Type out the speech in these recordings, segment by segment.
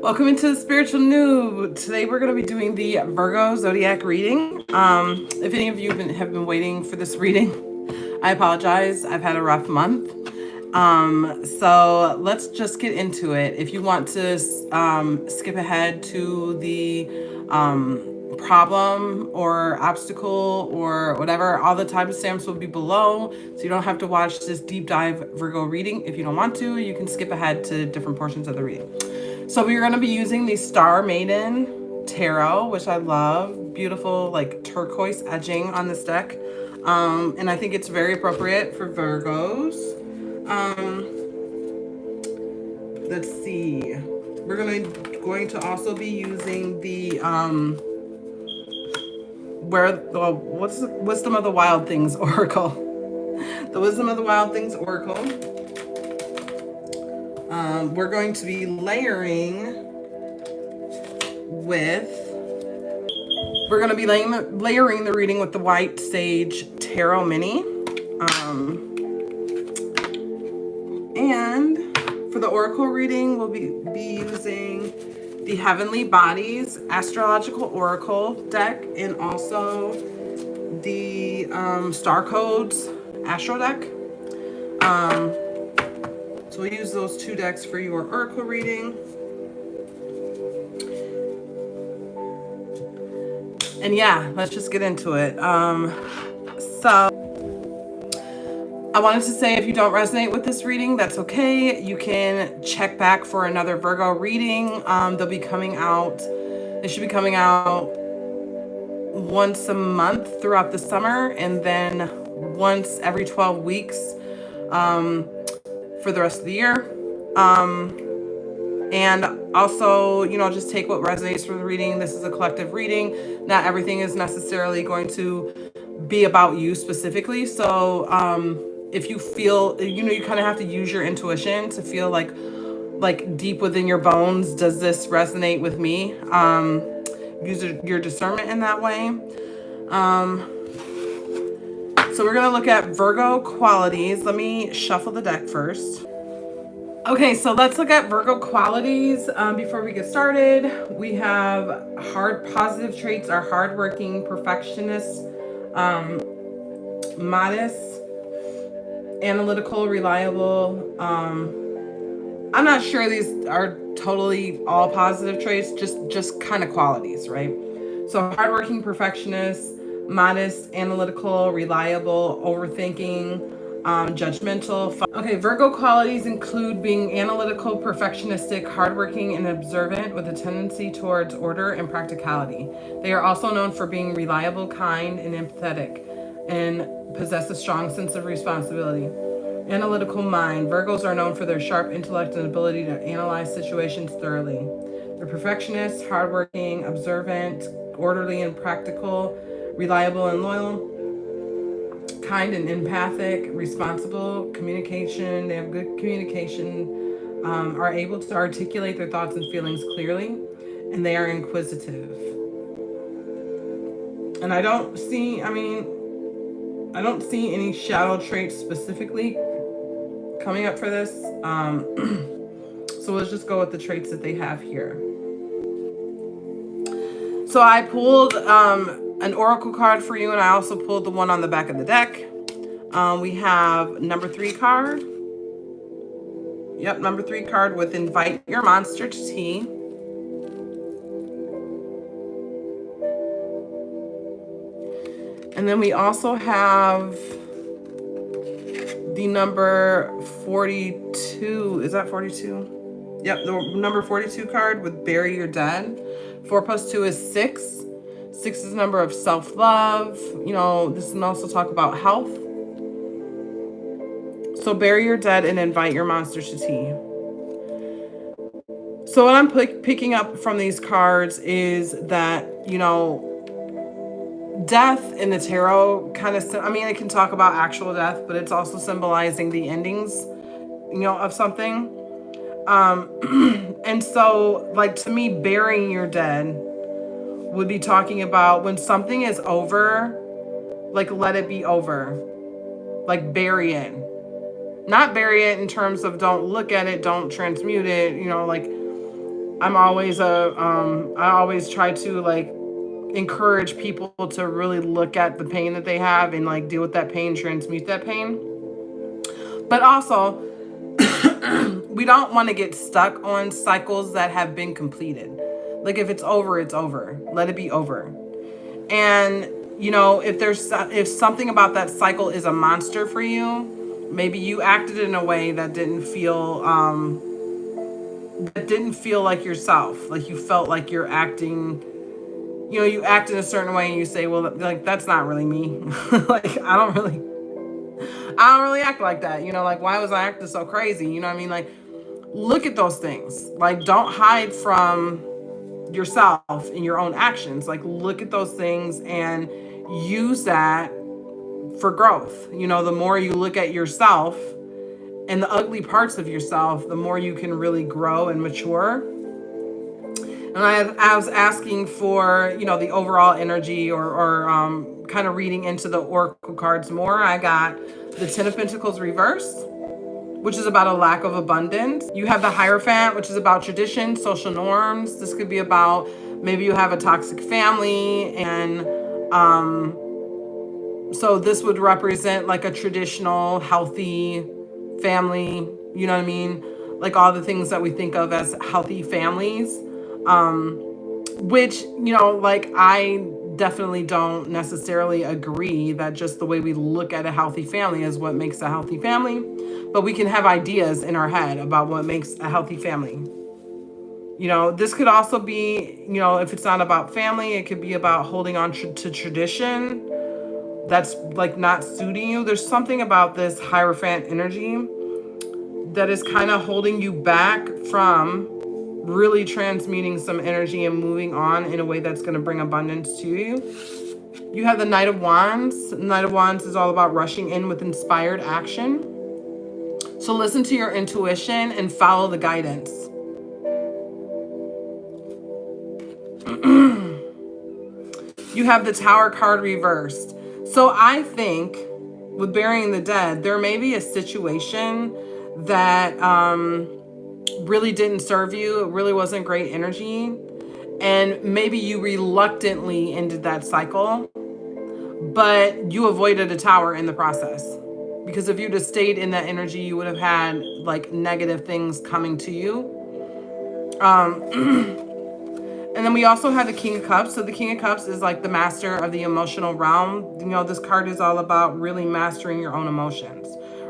Welcome into the Spiritual Noob. Today we're going to be doing the Virgo Zodiac reading. If any of you have been waiting for this reading, I apologize. I've had a rough month. So let's just get into it. If you want to skip ahead to the problem or obstacle or whatever, all the timestamps will be below, so you don't have to watch this deep dive Virgo reading. If you don't want to, you can skip ahead to different portions of the reading. So we're going to be using the Maiden Tarot, which I love. Beautiful, like turquoise edging on this deck. And I think it's very appropriate for Virgos. Let's see. We're going to also be using the what's the Wisdom of the Wild Things Oracle. The Wisdom of the Wild Things Oracle. We're going to be layering the reading with the Waite Sage Tarot Mini. And for the Oracle reading, we'll be using the Heavenly Bodies Astrological Oracle deck and also the Starcodes Astro deck. So we'll use those two decks for your Oracle reading. And yeah, let's just get into it. So I wanted to say, if you don't resonate with this reading, that's okay. You can check back for another Virgo reading. They'll be coming out. They should be coming out once a month throughout the summer, and then once every 12 weeks for the rest of the year. And also, just take what resonates from the reading. This is a collective reading. Not everything is necessarily going to be about you specifically. So if you feel, you kind of have to use your intuition to feel like deep within your bones, does this resonate with me? Use your discernment in that way. So we're going to look at Virgo qualities. Let me shuffle the deck first. Okay, so let's look at Virgo qualities. Before we get started, we have positive traits are hardworking, perfectionist, modest, analytical, reliable. I'm not sure these are totally all positive traits, just kind of qualities, right? So hardworking, perfectionist, modest, analytical, reliable, overthinking, judgmental. Okay, Virgo qualities include being analytical, perfectionistic, hardworking, and observant with a tendency towards order and practicality. They are also known for being reliable, kind, and empathetic, and possess a strong sense of responsibility. Analytical mind. Virgos are known for their sharp intellect and ability to analyze situations thoroughly. They're perfectionists, hardworking, observant, orderly and practical, reliable and loyal, kind and empathic, responsible, communication. They have good communication, are able to articulate their thoughts and feelings clearly, and they are inquisitive. And I don't see any shadow traits specifically coming up for this. So let's just go with the traits that they have here. So I pulled an oracle card for you, and I also pulled the one on the back of the deck. We have number 3 card. Yep, number 3 card with invite your monster to tea. And then we also have the number 42. Is that 42? Yep, the number 42 card with bury your dead. 4 plus 2 is 6. 6 is a number of self-love. This can also talk about health. So bury your dead and invite your monster to tea. So what I'm picking up from these cards is that, death in the tarot kind of, it can talk about actual death, but it's also symbolizing the endings, of something. And so, to me, burying your dead would be talking about when something is over, let it be over. Bury it. Not bury it in terms of don't look at it, don't transmute it, I always try to like encourage people to really look at the pain that they have and like deal with that pain, transmute that pain. But also, we don't want to get stuck on cycles that have been completed. Like if it's over, it's over. Let it be over. And if something about that cycle is a monster for you, maybe you acted in a way that didn't feel like yourself. Like you felt like you're acting, you act in a certain way and you say, well, like that's not really me. Like I don't really act like that. Like why was I acting so crazy? You know what I mean? Like look at those things. Like don't hide from yourself and your own actions. Like look at those things and use that for growth. The more you look at yourself and the ugly parts of yourself, the more you can really grow and mature. And I was asking for, the overall energy or kind of reading into the oracle cards more. I got the Ten of Pentacles reversed, which is about a lack of abundance. You have the Hierophant, which is about tradition, social norms. This could be about maybe you have a toxic family, and so this would represent like a traditional, healthy family. You know what I mean? Like all the things that we think of as healthy families, which, like I definitely don't necessarily agree that just the way we look at a healthy family is what makes a healthy family. But we can have ideas in our head about what makes a healthy family. This could also be, if it's not about family, it could be about holding on to tradition that's like not suiting you. There's something about this Hierophant energy that is kind of holding you back from really transmuting some energy and moving on in a way that's going to bring abundance to you. You have the Knight of Wands. Knight of Wands is all about rushing in with inspired action. So listen to your intuition and follow the guidance. You have the Tower card reversed. So I think with burying the dead, there may be a situation that really didn't serve you. It really wasn't great energy. And maybe you reluctantly ended that cycle, but you avoided a tower in the process. Because if you'd have stayed in that energy, you would have had like negative things coming to you. And then we also have the King of Cups. So the King of Cups is like the master of the emotional realm. This card is all about really mastering your own emotions,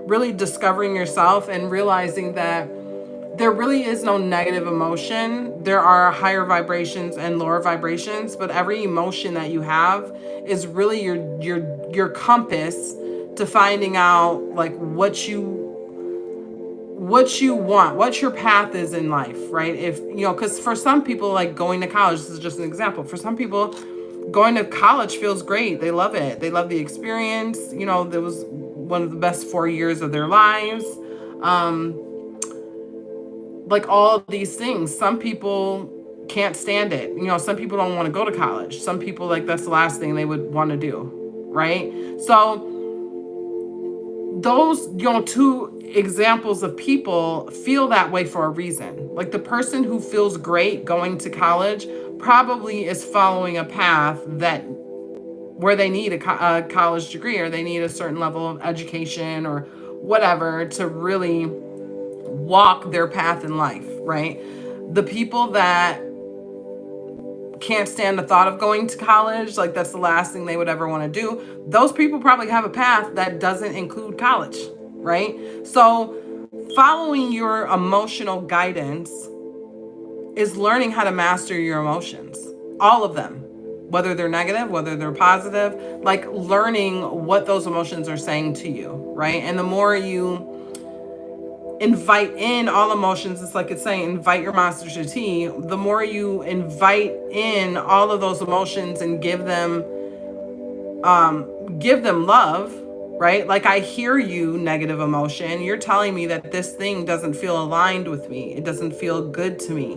really discovering yourself and realizing that there really is no negative emotion. There are higher vibrations and lower vibrations, but every emotion that you have is really your compass to finding out like what you want, what your path is in life, right? If because for some people, like going to college, this is just an example. For some people, going to college feels great. They love it. They love the experience. That was one of the best 4 years of their lives. Like all of these things. Some people can't stand it. Some people don't want to go to college. Some people, like, that's the last thing they would want to do, right? So those, two examples of people feel that way for a reason. Like the person who feels great going to college probably is following a path where they need a college degree, or they need a certain level of education or whatever to really walk their path in life, right? The people that can't stand the thought of going to college, like that's the last thing they would ever want to do, those people probably have a path that doesn't include college, right? So following your emotional guidance is learning how to master your emotions, all of them, whether they're negative, whether they're positive, like learning what those emotions are saying to you, right? And the more you invite in all emotions, it's like it's saying invite your monsters to tea. The more you invite in all of those emotions and give them love, right? Like I hear you, negative emotion. You're telling me that this thing doesn't feel aligned with me. It doesn't feel good to me.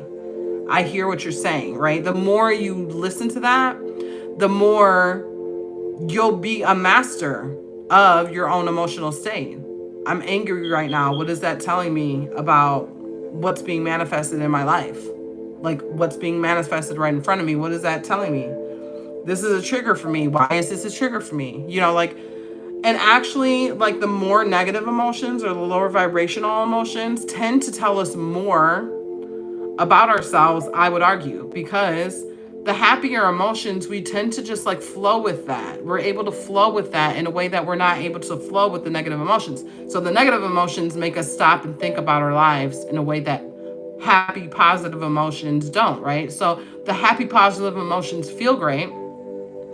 I hear what you're saying, right? The more you listen to that, the more you'll be a master of your own emotional state. I'm angry right now. What is that telling me about what's being manifested in my life? like what's being manifested right in front of me. What is that telling me? This is a trigger for me. Why is this a trigger for me? Like, and actually, like, the more negative emotions or the lower vibrational emotions tend to tell us more about ourselves, I would argue, because the happier emotions, we tend to just like flow with that. We're able to flow with that in a way that we're not able to flow with the negative emotions. So the negative emotions make us stop and think about our lives in a way that happy, positive emotions don't, right? So the happy, positive emotions feel great,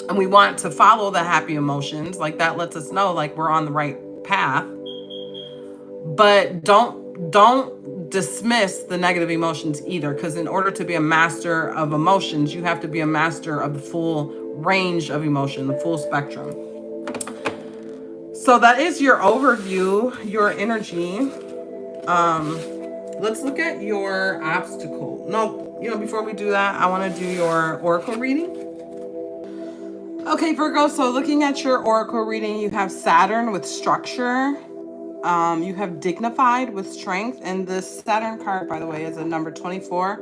and we want to follow the happy emotions. Like, that lets us know like we're on the right path. But don't dismiss the negative emotions either, because in order to be a master of emotions, you have to be a master of the full range of emotion, the full spectrum. So that is your overview, your energy. Let's look at your obstacle. No, before we do that, I want to do your oracle reading. Okay, Virgo, so looking at your oracle reading, you have Saturn with structure. You have dignified with strength. And this Saturn card, by the way, is a number 24.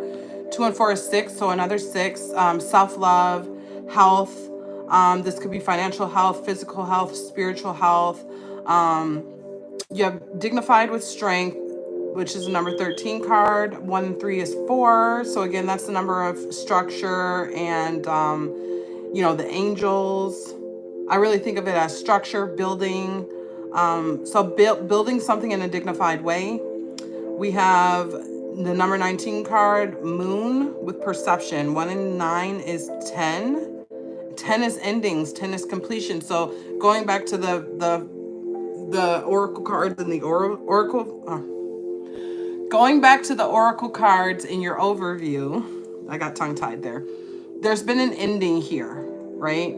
2 and 4 is 6, so another 6. Self-love, health. This could be financial health, physical health, spiritual health. You have dignified with strength, which is the number 13 card. 1 and 3 is 4. So again, that's the number of structure and, the angels. I really think of it as structure, building. So building something in a dignified way. We have the number 19 card, Moon, with perception. 1 and 9 is 10. 10 is endings. 10 is completion. So going back to the oracle cards and the oracle. Going back to the oracle cards in your overview, I got tongue-tied there. There's been an ending here, right?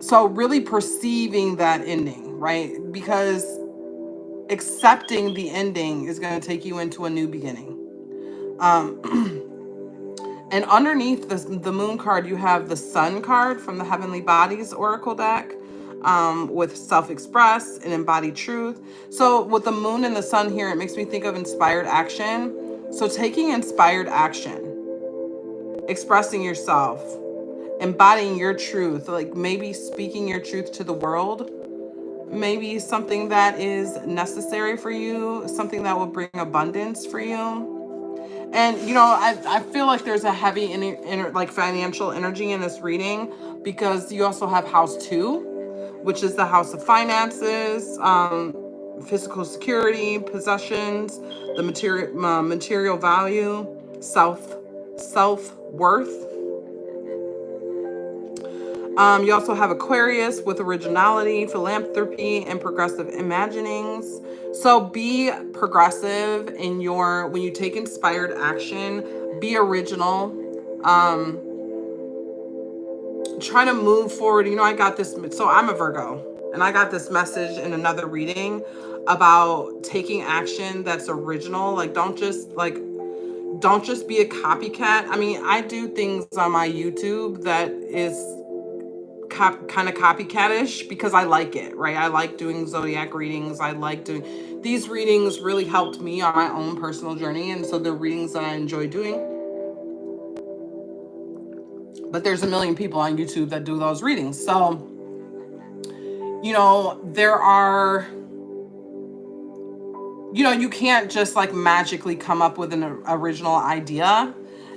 So really perceiving that ending, right? Because accepting the ending is going to take you into a new beginning. And underneath the moon card, you have the sun card from the Heavenly Bodies Oracle deck, with self-express and embodied truth. So with the moon and the sun here, it makes me think of inspired action. So taking inspired action, expressing yourself, embodying your truth, like maybe speaking your truth to the world, maybe something that is necessary for you, something that will bring abundance for you. And I feel like there's a heavy like financial energy in this reading, because you also have house 2, which is the house of finances, physical security, possessions, the material value, self-worth. You also have Aquarius with originality, philanthropy, and progressive imaginings. So be progressive when you take inspired action, be original. Try to move forward. I got this. So I'm a Virgo, and I got this message in another reading about taking action that's original. Like, don't just be a copycat. I mean, I do things on my YouTube that is kind of copycatish because I like it, right? I like doing zodiac readings. I like doing these readings. Really helped me on my own personal journey, and so they're readings that I enjoy doing. But there's a million people on YouTube that do those readings. So there are, you can't just like magically come up with an original idea,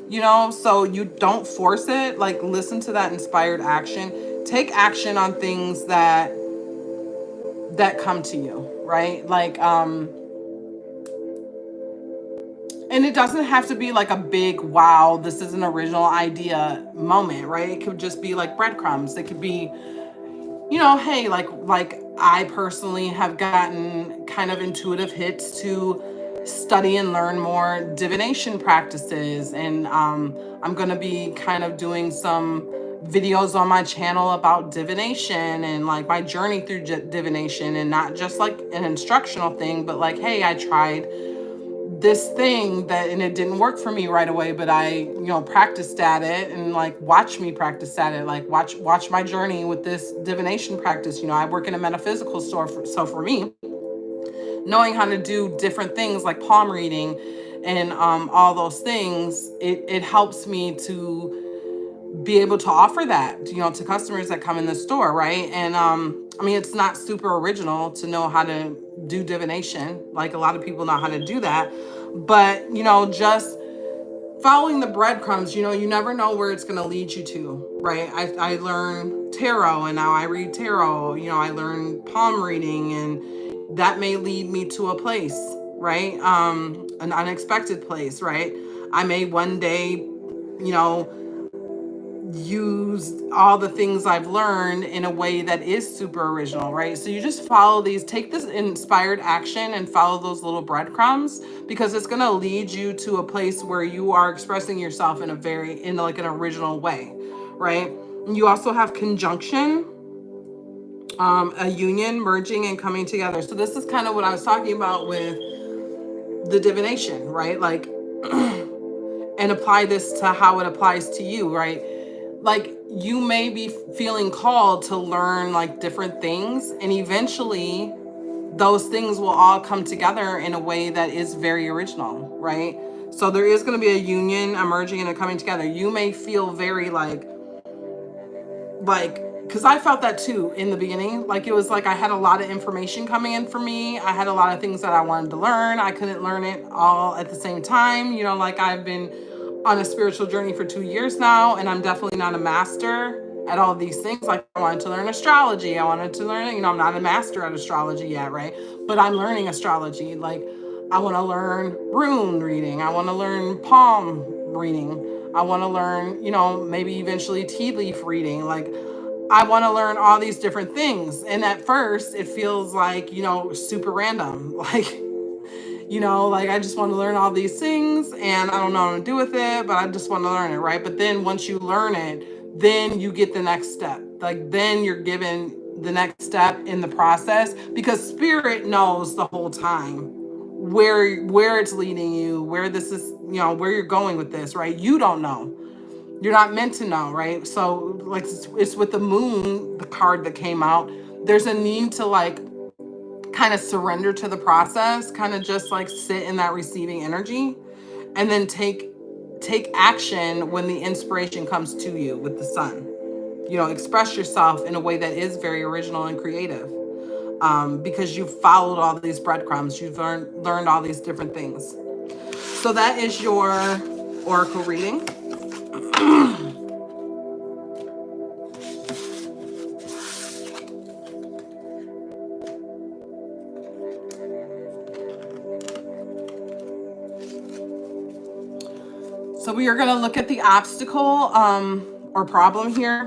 so you don't force it. Like, listen to that inspired action. Take action on things that come to you, right? Like, and it doesn't have to be like a big, wow, this is an original idea moment, right? It could just be like breadcrumbs. It could be, hey, like I personally have gotten kind of intuitive hits to study and learn more divination practices. And I'm going to be kind of doing some videos on my channel about divination and like my journey through divination, and not just like an instructional thing, but like, hey, I tried this thing and it didn't work for me right away, but I, practiced at it, and like, watch me practice at it. Like, watch my journey with this divination practice. I work in a metaphysical store. So for me, knowing how to do different things like palm reading and all those things, it helps me to be able to offer that, to customers that come in the store, right? And I mean, it's not super original to know how to do divination. Like, a lot of people know how to do that, but just following the breadcrumbs, you never know where it's going to lead you to, right? I learned tarot, and now I read tarot. I learned palm reading, and that may lead me to a place, right? An unexpected place, right? I may one day, use all the things I've learned in a way that is super original, right? So you just follow these, take this inspired action and follow those little breadcrumbs, because it's going to lead you to a place where you are expressing yourself in like an original way, right? And you also have conjunction, a union, merging and coming together. So this is kind of what I was talking about with the divination, right? Like, and apply this to how it applies to you, right? Like, you may be feeling called to learn like different things, and eventually those things will all come together in a way that is very original, right? So there is going to be a union, a merging, and a coming together. You may feel very like, because I felt that too in the beginning. Like, it was like I had a lot of information coming in for me. I had a lot of things that I wanted to learn. I couldn't learn it all at the same time. Like, I've been on a spiritual journey for 2 years now, and I'm definitely not a master at all these things. Like, I wanted to learn astrology. I wanted to learn, I'm not a master at astrology yet, right? But I'm learning astrology. Like, I want to learn rune reading. I want to learn palm reading. I want to learn, maybe eventually tea leaf reading. Like, I want to learn all these different things. And at first it feels like, super random. Like, I just want to learn all these things and I don't know what to do with it, but I just want to learn it, right? But then once you learn it, then you get the next step. Like, then you're given the next step in the process, because spirit knows the whole time where it's leading you, where this is, where you're going with this, right? You don't know. You're not meant to know, right? So, like, it's with the moon, the card that came out, there's a need to like kind of surrender to the process, kind of just like sit in that receiving energy, and then take action when the inspiration comes to you with the sun. Express yourself in a way that is very original and creative, because you've followed all these breadcrumbs. You've learned all these different things. So that is your oracle reading. So we are going to look at the obstacle or problem here.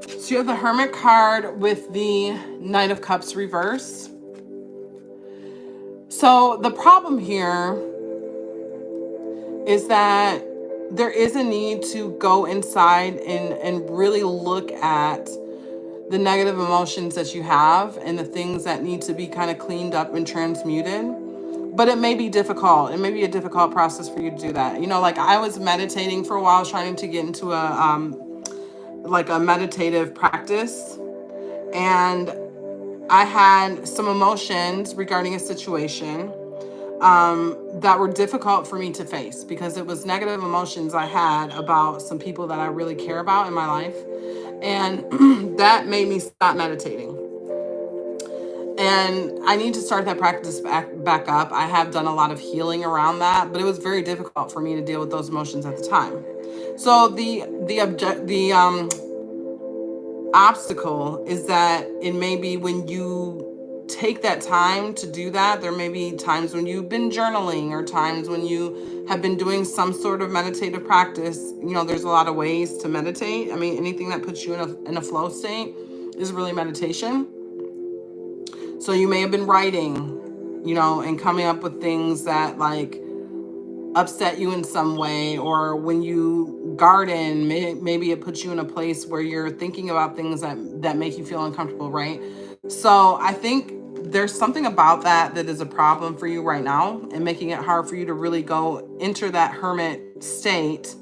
So you have the Hermit card with the Knight of Cups reverse. So the problem here is that there is a need to go inside and really look at the negative emotions that you have and the things that need to be kind of cleaned up and transmuted. But it may be difficult. It may be a difficult process for you to do that. Like, I was meditating for a while, trying to get into a meditative practice. And I had some emotions regarding a situation that were difficult for me to face, because it was negative emotions I had about some people that I really care about in my life. And that made me stop meditating. And I need to start that practice back up. I have done a lot of healing around that, but it was very difficult for me to deal with those emotions at the time. So the obstacle is that it may be when you take that time to do that, there may be times when you've been journaling or times when you have been doing some sort of meditative practice. There's a lot of ways to meditate. I mean, anything that puts you in a flow state is really meditation. So you may have been writing, and coming up with things that like upset you in some way, or when you garden, maybe it puts you in a place where you're thinking about things that make you feel uncomfortable, right? So I think there's something about that is a problem for you right now, and making it hard for you to really go enter that hermit state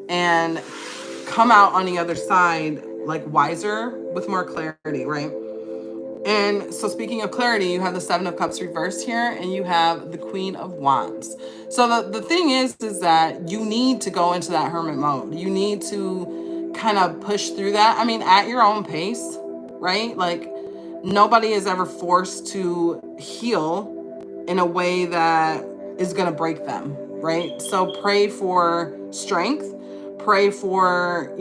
and come out on the other side like wiser with more clarity, right? And so speaking of clarity, you have the Seven of Cups reversed here, and you have the Queen of Wands. So the thing is that you need to go into that hermit mode. You need to kind of push through that. I mean, at your own pace, right? Like, nobody is ever forced to heal in a way that is going to break them, right? So pray for strength, pray for,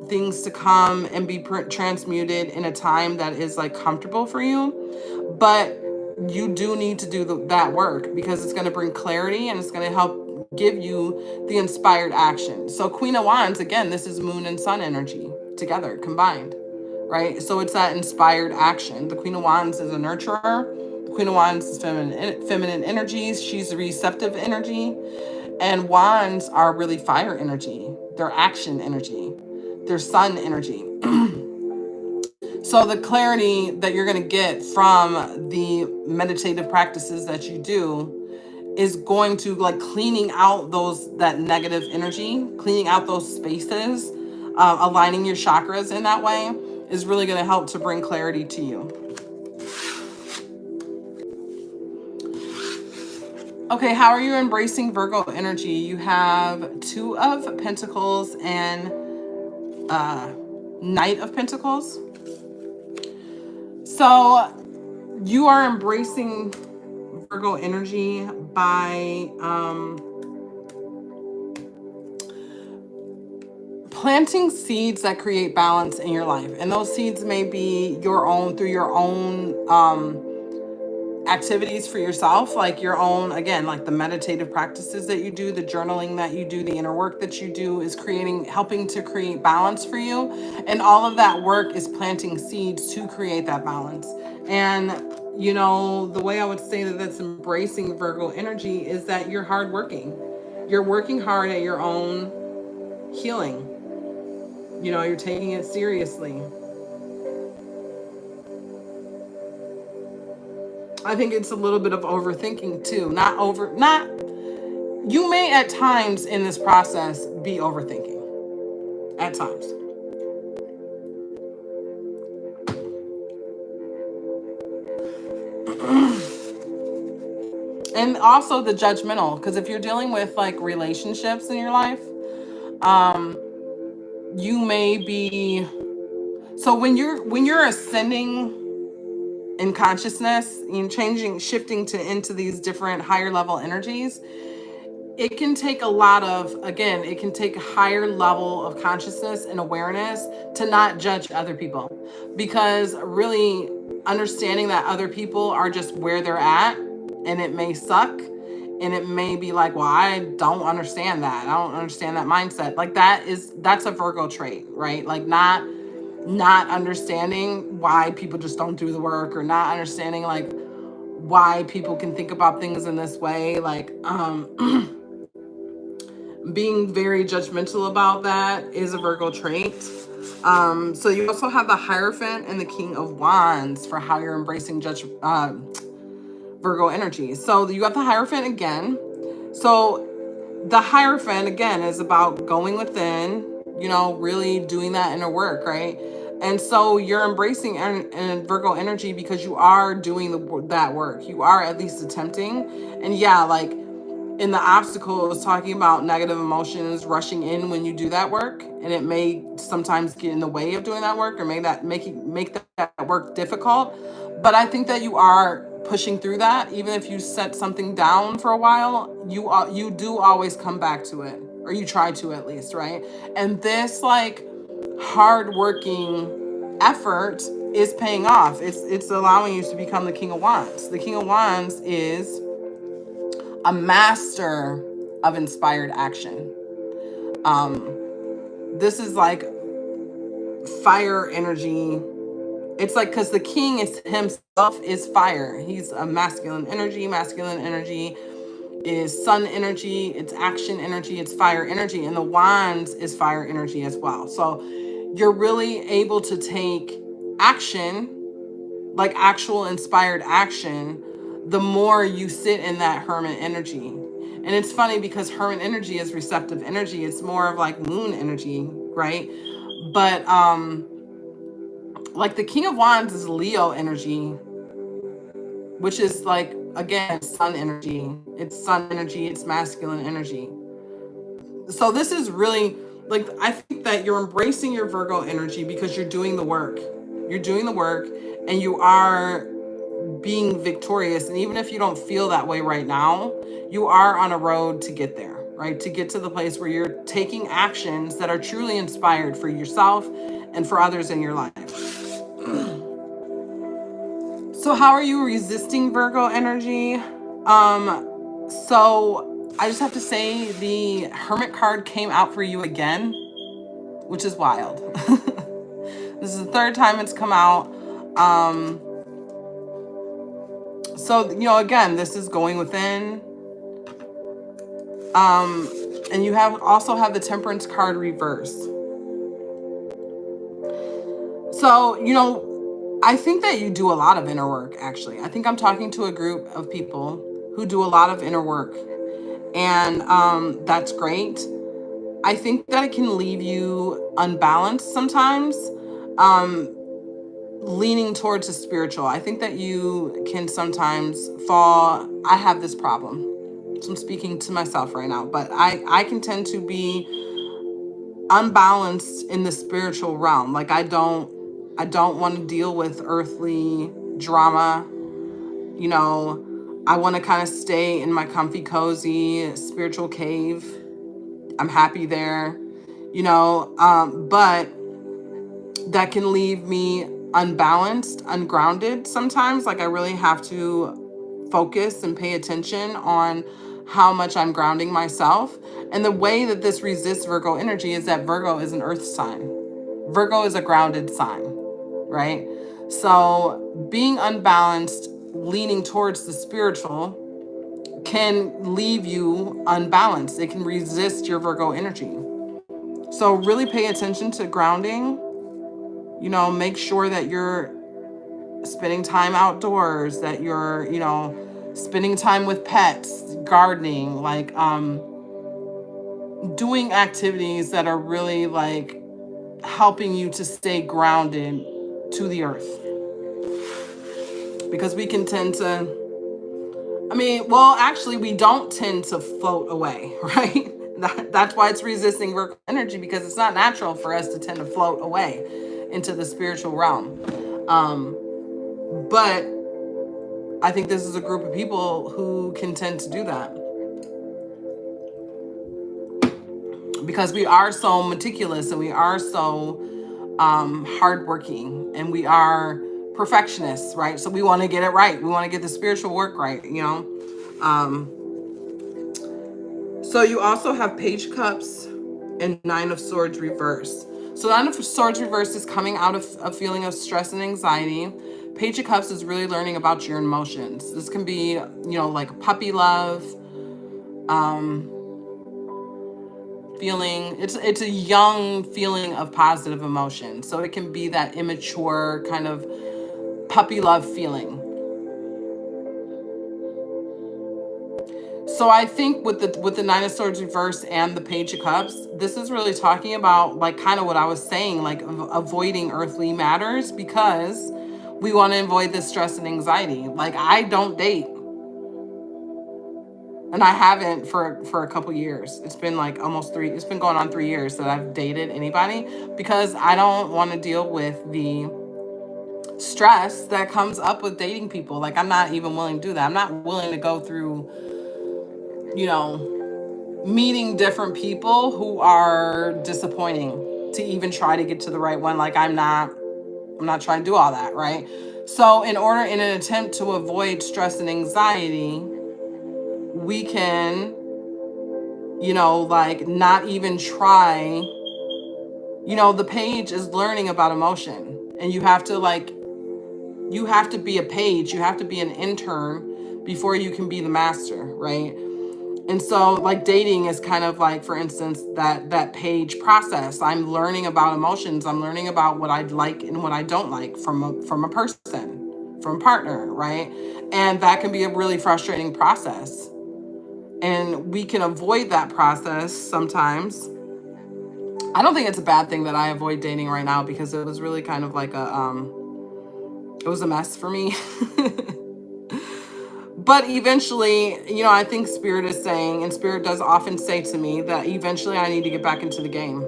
things to come and be transmuted in a time that is like comfortable for you. But you do need to do that work, because it's going to bring clarity and it's going to help give you the inspired action. So Queen of Wands, again, this is moon and sun energy together, combined, right? So it's that inspired action. The Queen of Wands is a nurturer. The Queen of Wands is feminine energies. She's a receptive energy. And wands are really fire energy. They're action energy. They're sun energy. So the clarity that you're going to get from the meditative practices that you do is going to, like, cleaning out that negative energy, cleaning out those spaces, aligning your chakras in that way is really going to help to bring clarity to you. Okay, how are you embracing Virgo energy? You have Two of Pentacles and Knight of Pentacles. So you are embracing Virgo energy by planting seeds that create balance in your life. And those seeds may be your own, through your own activities for yourself, like your own, again, like the meditative practices that you do, the journaling that you do, the inner work that you do is helping to create balance for you. And all of that work is planting seeds to create that balance. And the way I would say that that's embracing Virgo energy is that you're hardworking. You're working hard at your own healing. You're taking it seriously. I think it's a little bit of overthinking too. You may at times in this process be overthinking. At times. And also the judgmental, because if you're dealing with like relationships in your life, you may be, so when you're ascending in consciousness, shifting into these different higher level energies, it can take a higher level of consciousness and awareness to not judge other people, because really understanding that other people are just where they're at, and it may suck, and it may be like, well, I don't understand that. I don't understand that mindset. Like that's a Virgo trait, right? Like not understanding why people just don't do the work, or not understanding like why people can think about things in this way, like being very judgmental about that is a Virgo trait. So you also have the Hierophant and the King of Wands for how you're embracing Virgo energy. So you got the Hierophant again. So the Hierophant again is about going within, really doing that inner work, right? And so you're embracing Virgo energy because you are doing that work. You are at least attempting. And yeah, like in the obstacle, it was talking about negative emotions rushing in when you do that work, and it may sometimes get in the way of doing that work, or make that work difficult. But I think that you are pushing through that. Even if you set something down for a while, you do always come back to it, or you try to at least, right? And this like hardworking effort is paying off. It's allowing you to become the King of Wands. The King of Wands is a master of inspired action. This is like fire energy. It's like, because the king is himself is fire. He's a masculine energy. Masculine energy is sun energy. It's action energy. It's fire energy. And the wands is fire energy as well. So you're really able to take action, like actual inspired action, the more you sit in that hermit energy. And it's funny because hermit energy is receptive energy. It's more of like moon energy, right? But like the King of Wands is Leo energy, which is like, again, sun energy. It's sun energy, it's masculine energy. So this is really, like, I think that you're embracing your Virgo energy because you're doing the work. You're doing the work and you are being victorious. And even if you don't feel that way right now, you are on a road to get there, right? To get to the place where you're taking actions that are truly inspired for yourself and for others in your life. So how are you resisting Virgo energy? So I just have to say the Hermit card came out for you again, which is wild. This is the third time it's come out. So, you know, again, this is going within. And you also have the Temperance card reverse. So, you know, I think that you do a lot of inner work, actually. I think I'm talking to a group of people who do a lot of inner work. And that's great. I think that it can leave you unbalanced sometimes, leaning towards the spiritual. I think that you can sometimes fall. I have this problem. So I'm speaking to myself right now, but I can tend to be unbalanced in the spiritual realm. Like I don't want to deal with earthly drama. You know, I want to kind of stay in my comfy, cozy spiritual cave. I'm happy there, you know, but that can leave me unbalanced, ungrounded sometimes. Like I really have to focus and pay attention on how much I'm grounding myself. And the way that this resists Virgo energy is that Virgo is an earth sign. Virgo is a grounded sign, right? So being unbalanced, leaning towards the spiritual can leave you unbalanced. It can resist your Virgo energy. So really pay attention to grounding. You know, make sure that you're spending time outdoors, that you're, you know, spending time with pets, gardening, like doing activities that are really like helping you to stay grounded to the earth. Because we can tend to, actually we don't tend to float away, right? That's why it's resisting Virgo energy, because it's not natural for us to tend to float away into the spiritual realm. But I think this is a group of people who can tend to do that. Because we are so meticulous and we are so hardworking and we are perfectionists, right? So we want to get it right. We want to get the spiritual work right, you know? So you also have Page of Cups and Nine of Swords reverse. So Nine of Swords reverse is coming out of a feeling of stress and anxiety. Page of Cups is really learning about your emotions. This can be, you know, like puppy love, feeling. It's a young feeling of positive emotion. So it can be that immature kind of puppy love feeling. So I think with the Nine of Swords reverse and the Page of Cups, this is really talking about like kind of what I was saying, like avoiding earthly matters, because we want to avoid this stress and anxiety. Like I don't date. And I haven't for a couple years. It's been like it's been going on 3 years that I've dated anybody, because I don't want to deal with the stress that comes up with dating people. Like I'm not even willing to do that. I'm not willing to go through, you know, meeting different people who are disappointing to even try to get to the right one. Like I'm not trying to do all that, right? So in an attempt to avoid stress and anxiety, we can, you know, like not even try. You know, the page is learning about emotion, and you have to be a page, you have to be an intern before you can be the master, right? And so like dating is kind of like, for instance, that page process. I'm learning about emotions. I'm learning about what I like and what I don't like from a person, from a partner, right? And that can be a really frustrating process. And we can avoid that process sometimes I don't think it's a bad thing that I avoid dating right now, because it was really kind of like it was a mess for me. But eventually, I think Spirit is saying, and Spirit does often say to me, that eventually I need to get back into the game.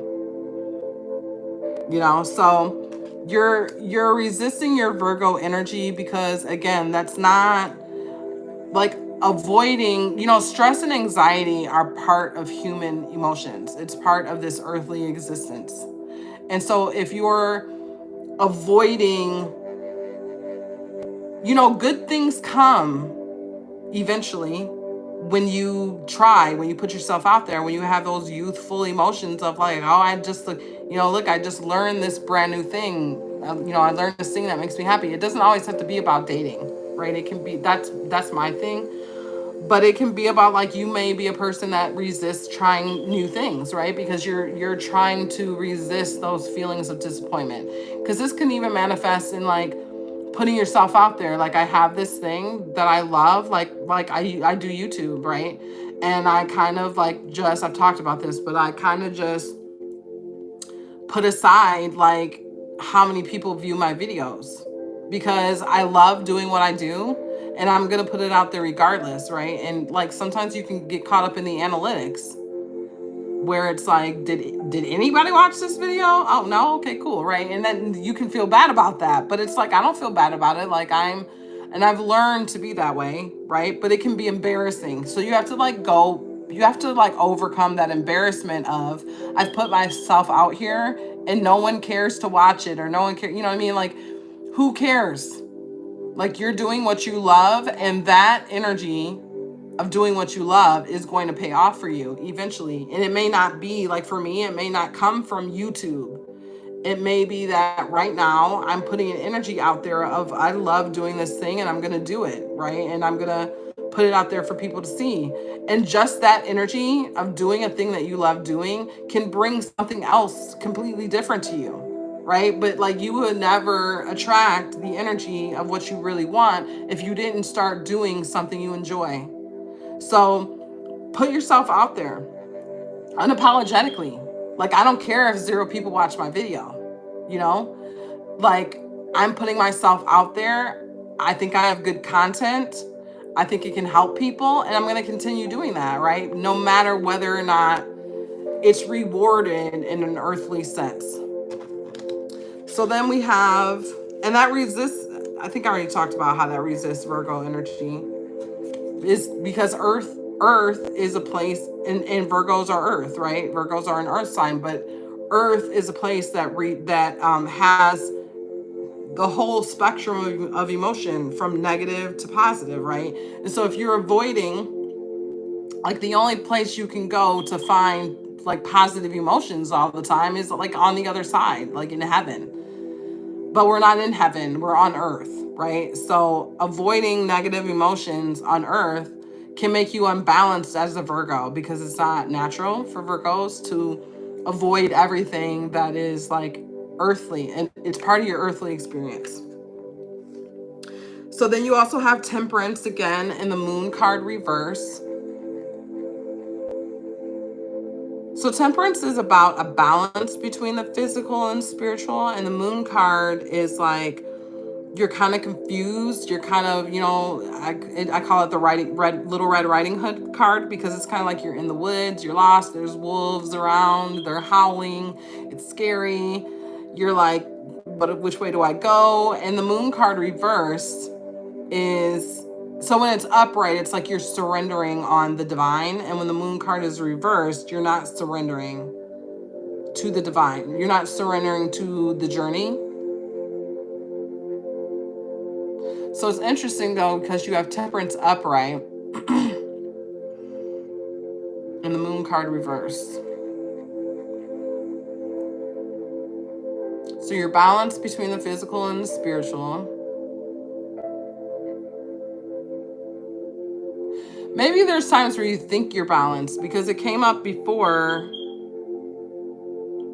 So you're resisting your Virgo energy because, again, that's not like avoiding, stress and anxiety are part of human emotions. It's part of this earthly existence. And so if you're avoiding, good things come eventually when you try, when you put yourself out there, when you have those youthful emotions of like, oh, I just look, I just learned this brand new thing. I learned this thing that makes me happy. It doesn't always have to be about dating, right? It can be, that's my thing. But it can be about, like, you may be a person that resists trying new things, right? Because you're trying to resist those feelings of disappointment. Because this can even manifest in, like, putting yourself out there. Like, I have this thing that I love, like I do YouTube, right? And I kind of like, just, I've talked about this, but I kind of just put aside like how many people view my videos, because I love doing what I do, and I'm going to put it out there regardless, right? And like, sometimes you can get caught up in the analytics where it's like, did anybody watch this video? Oh no, okay, cool, right? And then you can feel bad about that, but it's like, I don't feel bad about it. Like, and I've learned to be that way, right? But it can be embarrassing. So you have to like overcome that embarrassment of, I've put myself out here and no one cares to watch it, or no one cares, you know what I mean? Like, who cares? Like, you're doing what you love, and that energy of doing what you love is going to pay off for you eventually. And it may not be, like, for me, it may not come from YouTube. It may be that right now I'm putting an energy out there of, I love doing this thing and I'm going to do it, right? And I'm going to put it out there for people to see. And just that energy of doing a thing that you love doing can bring something else completely different to you, right? But like, you would never attract the energy of what you really want if you didn't start doing something you enjoy. So put yourself out there unapologetically. Like, I don't care if 0 people watch my video, like, I'm putting myself out there. I think I have good content. I think it can help people, and I'm going to continue doing that, right? No matter whether or not it's rewarded in an earthly sense. So then we have, and that resists, I think I already talked about how that resists Virgo energy, is because Earth is a place, and Virgos are Earth, right? Virgos are an Earth sign, but Earth is a place that has the whole spectrum of emotion, from negative to positive, right? And so if you're avoiding, like, the only place you can go to find like positive emotions all the time is like on the other side, like in heaven. But we're not in heaven, we're on Earth, right? So avoiding negative emotions on Earth can make you unbalanced as a Virgo, because it's not natural for Virgos to avoid everything that is like earthly, and it's part of your earthly experience. So then you also have Temperance again in the Moon card reverse. So Temperance is about a balance between the physical and spiritual, and the Moon card is like, you're kind of confused. You're kind of, I call it the Little Red Riding Hood card, because it's kind of like you're in the woods, you're lost, there's wolves around, they're howling, it's scary. You're like, but which way do I go? And the Moon card reversed is, so when it's upright, it's like you're surrendering on the divine. And when the Moon card is reversed, you're not surrendering to the divine. You're not surrendering to the journey. So it's interesting though, because you have Temperance upright and the Moon card reversed. So you're balanced between the physical and the spiritual. Maybe there's times where you think you're balanced, because it came up before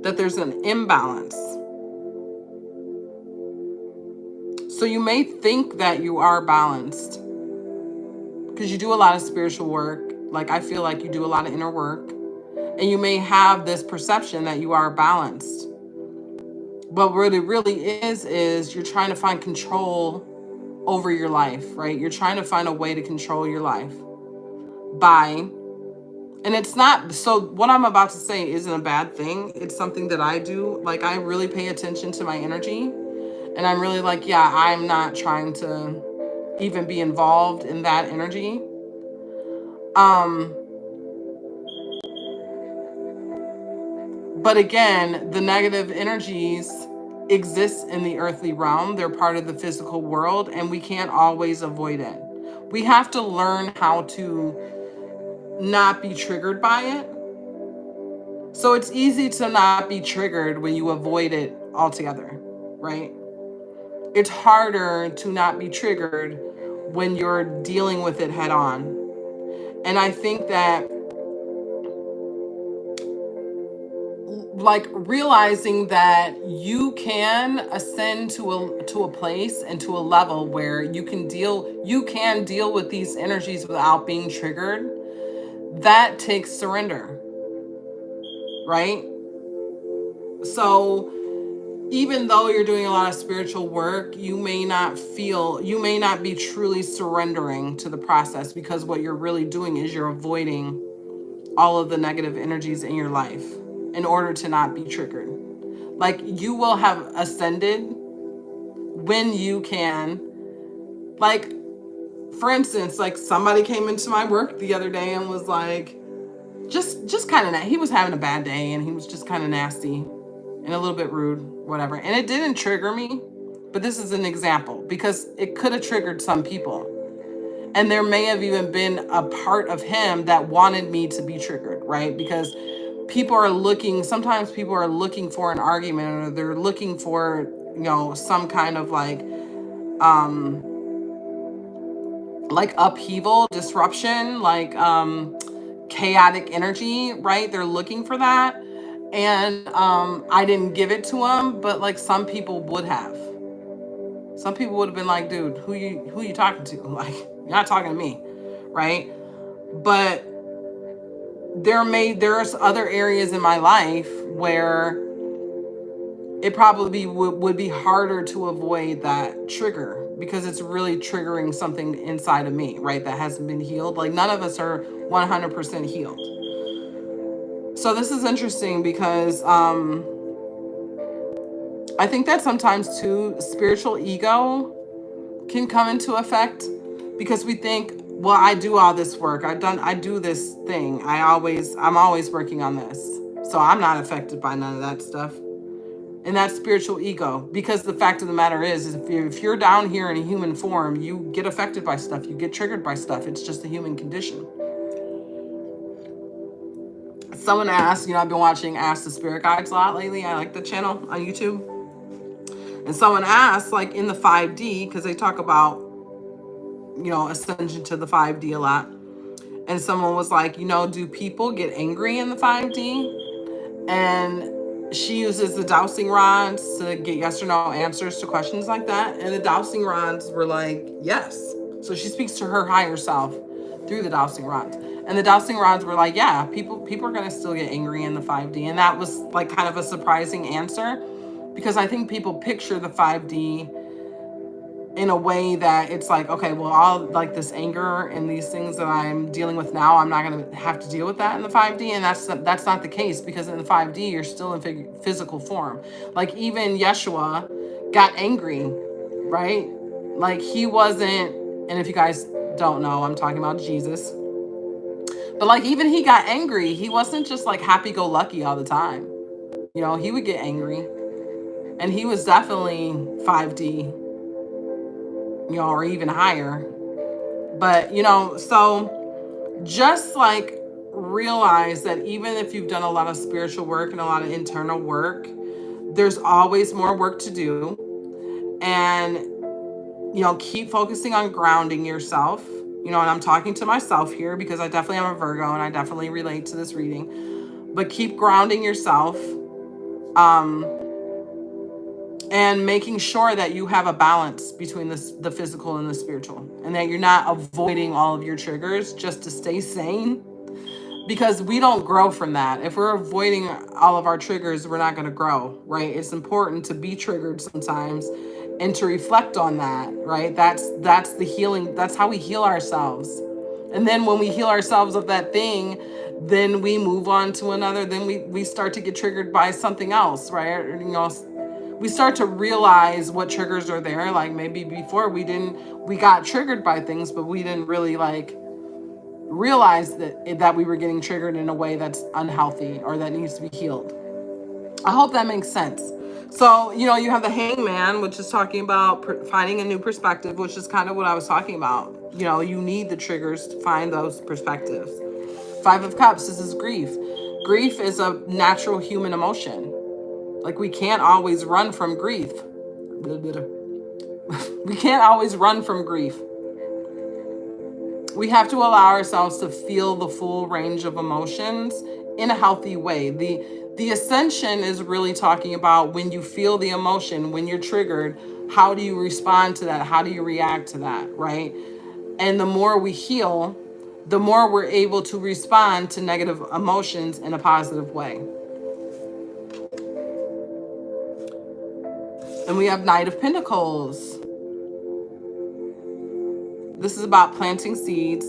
that there's an imbalance. So you may think that you are balanced because you do a lot of spiritual work. Like, I feel like you do a lot of inner work. And you may have this perception that you are balanced. But what it really is you're trying to find control over your life, right? You're trying to find a way to control your life by, and it's not, so what I'm about to say isn't a bad thing. It's something that I do. Like, I really pay attention to my energy, and I'm really like, yeah, I'm not trying to even be involved in that energy. But again, the negative energies exist in the earthly realm. They're part of the physical world, and we can't always avoid it. We have to learn how to not be triggered by it. So it's easy to not be triggered when you avoid it altogether, right? It's harder to not be triggered when you're dealing with it head on. And I think that, like, realizing that you can ascend to a place and to a level where you can deal with these energies without being triggered, that takes surrender, right? So even though you're doing a lot of spiritual work, you may not be truly surrendering to the process, because what you're really doing is you're avoiding all of the negative energies in your life in order to not be triggered. Like, you will have ascended when you can, like, for instance, like, somebody came into my work the other day and was like, just kind of, he was having a bad day and he was just kind of nasty and a little bit rude, whatever. And it didn't trigger me, but this is an example because it could have triggered some people. And there may have even been a part of him that wanted me to be triggered, right? Because sometimes people are looking for an argument, or they're looking for, some kind of like upheaval, disruption, like chaotic energy, right? They're looking for that. And I didn't give it to them, but like some people would have. Some people would have been like, dude, who you talking to? Like, you're not talking to me, right? But there's other areas in my life where it probably would be harder to avoid that trigger, because it's really triggering something inside of me, right? That hasn't been healed. Like, none of us are 100% healed. So this is interesting because I think that sometimes too, spiritual ego can come into effect, because we think, well, I do all this work. I do this thing. I'm always working on this. So I'm not affected by none of that stuff. And that's spiritual ego, because the fact of the matter is if you're down here in a human form, you get affected by stuff. You get triggered by stuff. It's just the human condition. Someone asked, I've been watching Ask the Spirit Guides a lot lately. I like the channel on YouTube. And someone asked, like, in the 5D, because they talk about, ascension to the 5D a lot. And someone was like, do people get angry in the 5D? And she uses the dowsing rods to get yes or no answers to questions like that. And the dowsing rods were like, yes. So she speaks to her higher self through the dowsing rods. And the dowsing rods were like, yeah, people are going to still get angry in the 5D. And that was like kind of a surprising answer, because I think people picture the 5D in a way that it's like, okay, well, all like this anger and these things that I'm dealing with now, I'm not going to have to deal with that in the 5D. And that's not the case, because in the 5D, you're still in physical form. Like, even Yeshua got angry, right? Like, he wasn't, and if you guys don't know, I'm talking about Jesus. But like, even he got angry. He wasn't just like happy-go-lucky all the time. He would get angry. And he was definitely 5D, or even higher. But, so just like realize that even if you've done a lot of spiritual work and a lot of internal work, there's always more work to do. And, keep focusing on grounding yourself. And I'm talking to myself here because I definitely am a Virgo and I definitely relate to this reading. But keep grounding yourself. And making sure that you have a balance between the physical and the spiritual, and that you're not avoiding all of your triggers just to stay sane. because we don't grow from that. If we're avoiding all of our triggers, we're not going to grow, right? It's important to be triggered sometimes and to reflect on that, right? That's the healing. That's how we heal ourselves. And then when we heal ourselves of that thing, then we move on to another. Then we start to get triggered by something else, right? Or, we start to realize what triggers are there. Like maybe before we got triggered by things, but we didn't really like realize that we were getting triggered in a way that's unhealthy or that needs to be healed. I hope that makes sense. So, you have the hangman, which is talking about finding a new perspective, which is kind of what I was talking about. You need the triggers to find those perspectives. Five of Cups, this is grief. Grief is a natural human emotion. Like we can't always run from grief. We can't always run from grief. We have to allow ourselves to feel the full range of emotions in a healthy way. The ascension is really talking about when you feel the emotion, when you're triggered, how do you respond to that? How do you react to that, right? And the more we heal, the more we're able to respond to negative emotions in a positive way. And we have Knight of Pentacles. This is about planting seeds,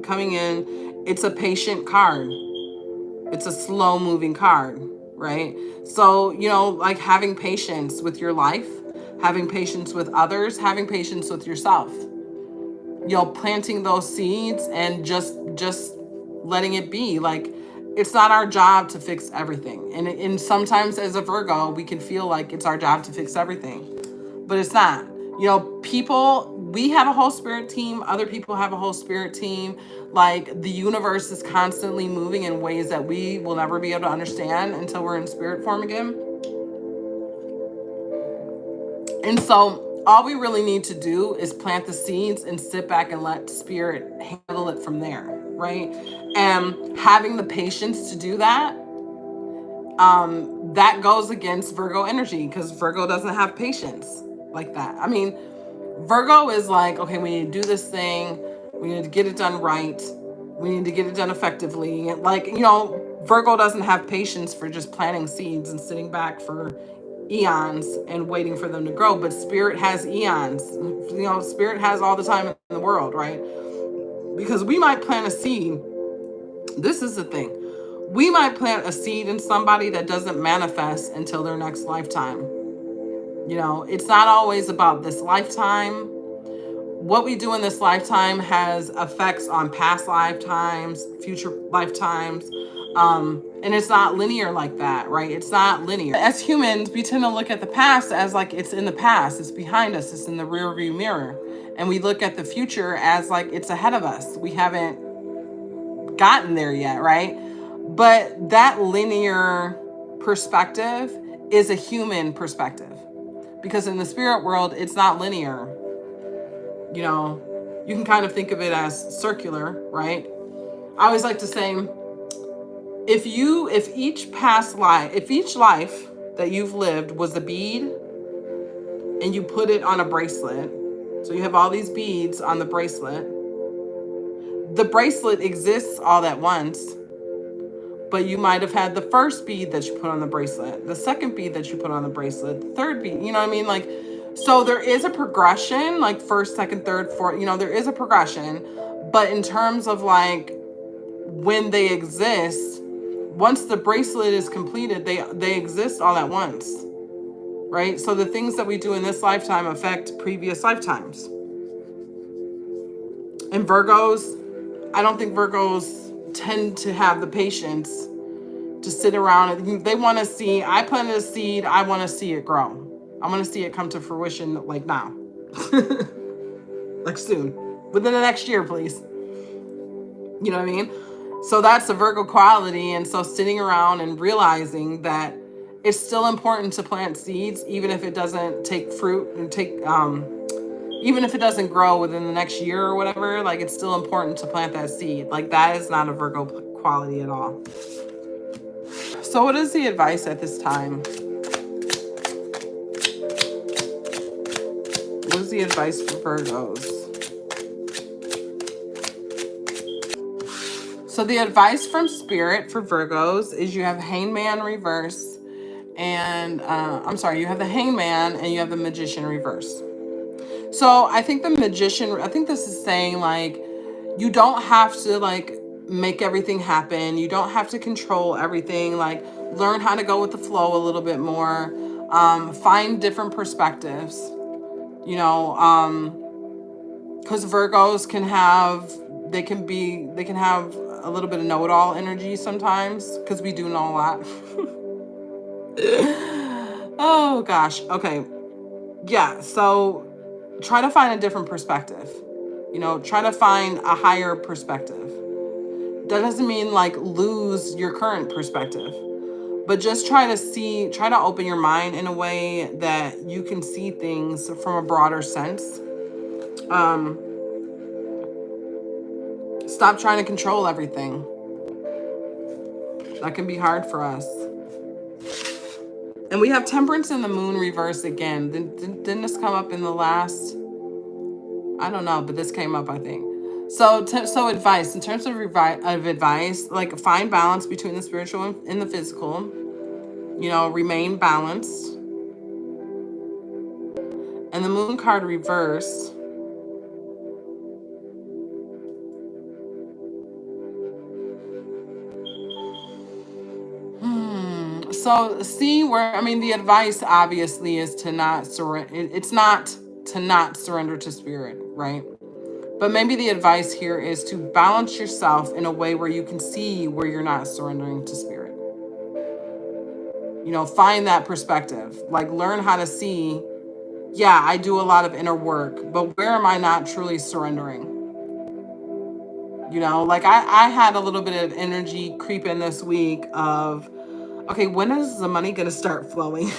coming in. It's a patient card. It's a slow moving card, right? So, like having patience with your life, having patience with others, having patience with yourself. Planting those seeds and just letting it be. Like, it's not our job to fix everything. And sometimes as a Virgo, we can feel like it's our job to fix everything, but it's not. We have a whole spirit team. Other people have a whole spirit team. Like the universe is constantly moving in ways that we will never be able to understand until we're in spirit form again. And so all we really need to do is plant the seeds and sit back and let spirit handle it from there, right? And having the patience to do that, that goes against Virgo energy because Virgo doesn't have patience like that. I mean, Virgo is like, okay, we need to do this thing. We need to get it done right. We need to get it done effectively. Like, Virgo doesn't have patience for just planting seeds and sitting back for eons and waiting for them to grow. But spirit has eons. Spirit has all the time in the world, right? Because we might plant a seed. This is the thing. We might plant a seed in somebody that doesn't manifest until their next lifetime. It's not always about this lifetime. What we do in this lifetime has effects on past lifetimes, future lifetimes. And it's not linear like that, right? It's not linear. As humans, we tend to look at the past as like it's in the past, it's behind us, it's in the rear view mirror. And we look at the future as like it's ahead of us. We haven't gotten there yet, right? But that linear perspective is a human perspective. Because in the spirit world, it's not linear. You can kind of think of it as circular, right? I always like to say, if each life that you've lived was a bead and you put it on a bracelet, so you have all these beads on the bracelet exists all at once, but you might have had the first bead that you put on the bracelet, the second bead that you put on the bracelet, the third bead, you know what I mean? Like, so there is a progression, like first, second, third, fourth, there is a progression, but in terms of like when they exist, once the bracelet is completed, they exist all at once, right? So the things that we do in this lifetime affect previous lifetimes. And Virgos, I don't think Virgos tend to have the patience to sit around and they want to see, I planted a seed, I want to see it grow. I want to see it come to fruition like now. Like soon. Within the next year, please. You know what I mean? So that's a Virgo quality. And so sitting around and realizing that it's still important to plant seeds, even if it doesn't take fruit and even if it doesn't grow within the next year or whatever, like it's still important to plant that seed. Like that is not a Virgo quality at all. So what is the advice at this time? What is the advice for Virgos? So the advice from Spirit for Virgos is you have Hangman reverse, and I'm sorry, you have the Hangman and you have the Magician reverse. So I think the Magician, I think this is saying like, you don't have to like make everything happen. You don't have to control everything. Like, learn how to go with the flow a little bit more. Find different perspectives, you know, because Virgos can have, they can have a little bit of know-it-all energy sometimes, because we do know a lot. Oh gosh. Okay. Yeah. So try to find a different perspective. You know, try to find a higher perspective. That doesn't mean like lose your current perspective, but just try to open your mind in a way that you can see things from a broader sense. Stop trying to control everything. That can be hard for us. And we have Temperance in the Moon reverse again. Didn't this come up in the last? I don't know, but this came up, I think. So advice, in terms of advice, like find balance between the spiritual and the physical. You know, remain balanced. And the Moon card reverse. So see where, I mean, the advice obviously is to not surrender. It's not to not surrender to spirit, right? But maybe the advice here is to balance yourself in a way where you can see where you're not surrendering to spirit. You know, find that perspective. Like, learn how to see, yeah, I do a lot of inner work, but where am I not truly surrendering? You know, like I had a little bit of energy creep in this week of, okay, when is the money going to start flowing?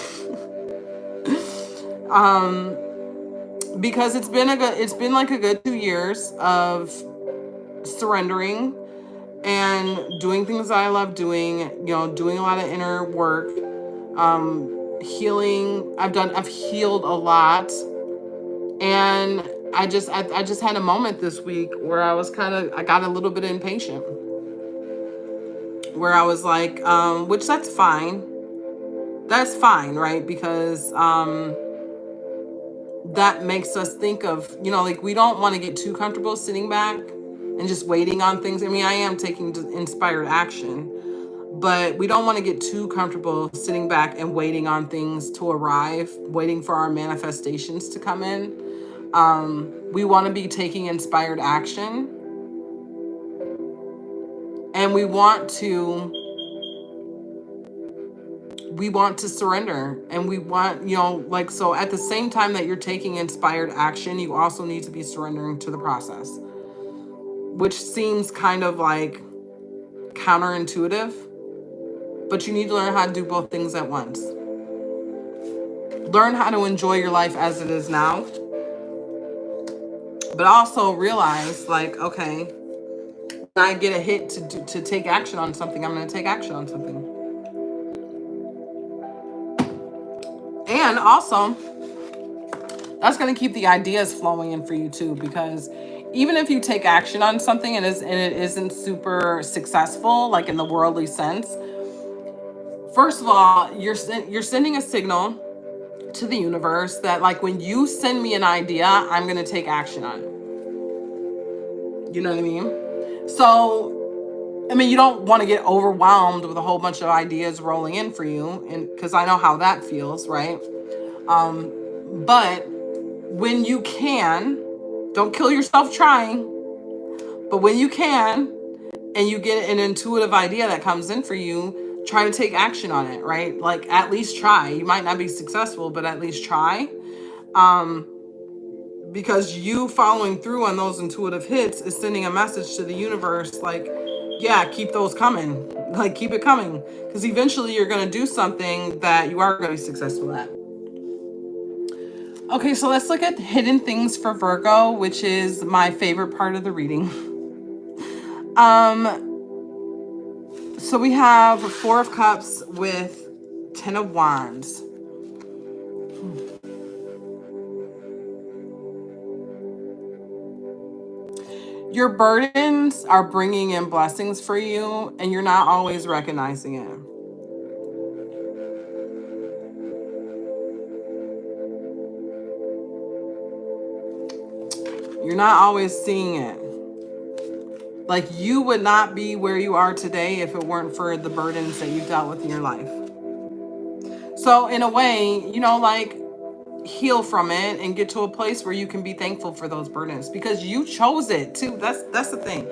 Because it's been like a good 2 years of surrendering and doing things that I love doing, you know, doing a lot of inner work, healing. I've healed a lot. And I just had a moment this week where I got a little bit impatient, where I was like, which that's fine. That's fine, right? Because that makes us think of, you know, like we don't want to get too comfortable sitting back and just waiting on things. I mean, I am taking inspired action, but we don't want to get too comfortable sitting back and waiting on things to arrive, waiting for our manifestations to come in. We want to be taking inspired action, and we want to surrender, and we want, you know, like, so at the same time that you're taking inspired action, you also need to be surrendering to the process, which seems kind of like counterintuitive, but you need to learn how to do both things at once. Learn how to enjoy your life as it is now, but also realize, like, okay, when I get a hit to take action on something, I'm going to take action on something. And also, that's going to keep the ideas flowing in for you too, because even if you take action on something and it isn't super successful, like in the worldly sense, first of all, you're sending a signal to the universe that, like, when you send me an idea, I'm going to take action on it. You know what I mean? So, I mean, you don't want to get overwhelmed with a whole bunch of ideas rolling in for you, and because I know how that feels, right? But when you can, don't kill yourself trying, but when you can, and you get an intuitive idea that comes in for you, try to take action on it, right? Like, at least try. You might not be successful, but at least try. Because you following through on those intuitive hits is sending a message to the universe, like, yeah, keep those coming. Like, keep it coming. Because eventually you're going to do something that you are going to be successful at. Okay, so let's look at hidden things for Virgo, which is my favorite part of the reading. So we have 4 of Cups with 10 of Wands. Your burdens are bringing in blessings for you, and you're not always recognizing it. You're not always seeing it. Like, you would not be where you are today if it weren't for the burdens that you've dealt with in your life. So in a way, you know, like, heal from it and get to a place where you can be thankful for those burdens because you chose it too. That's the thing.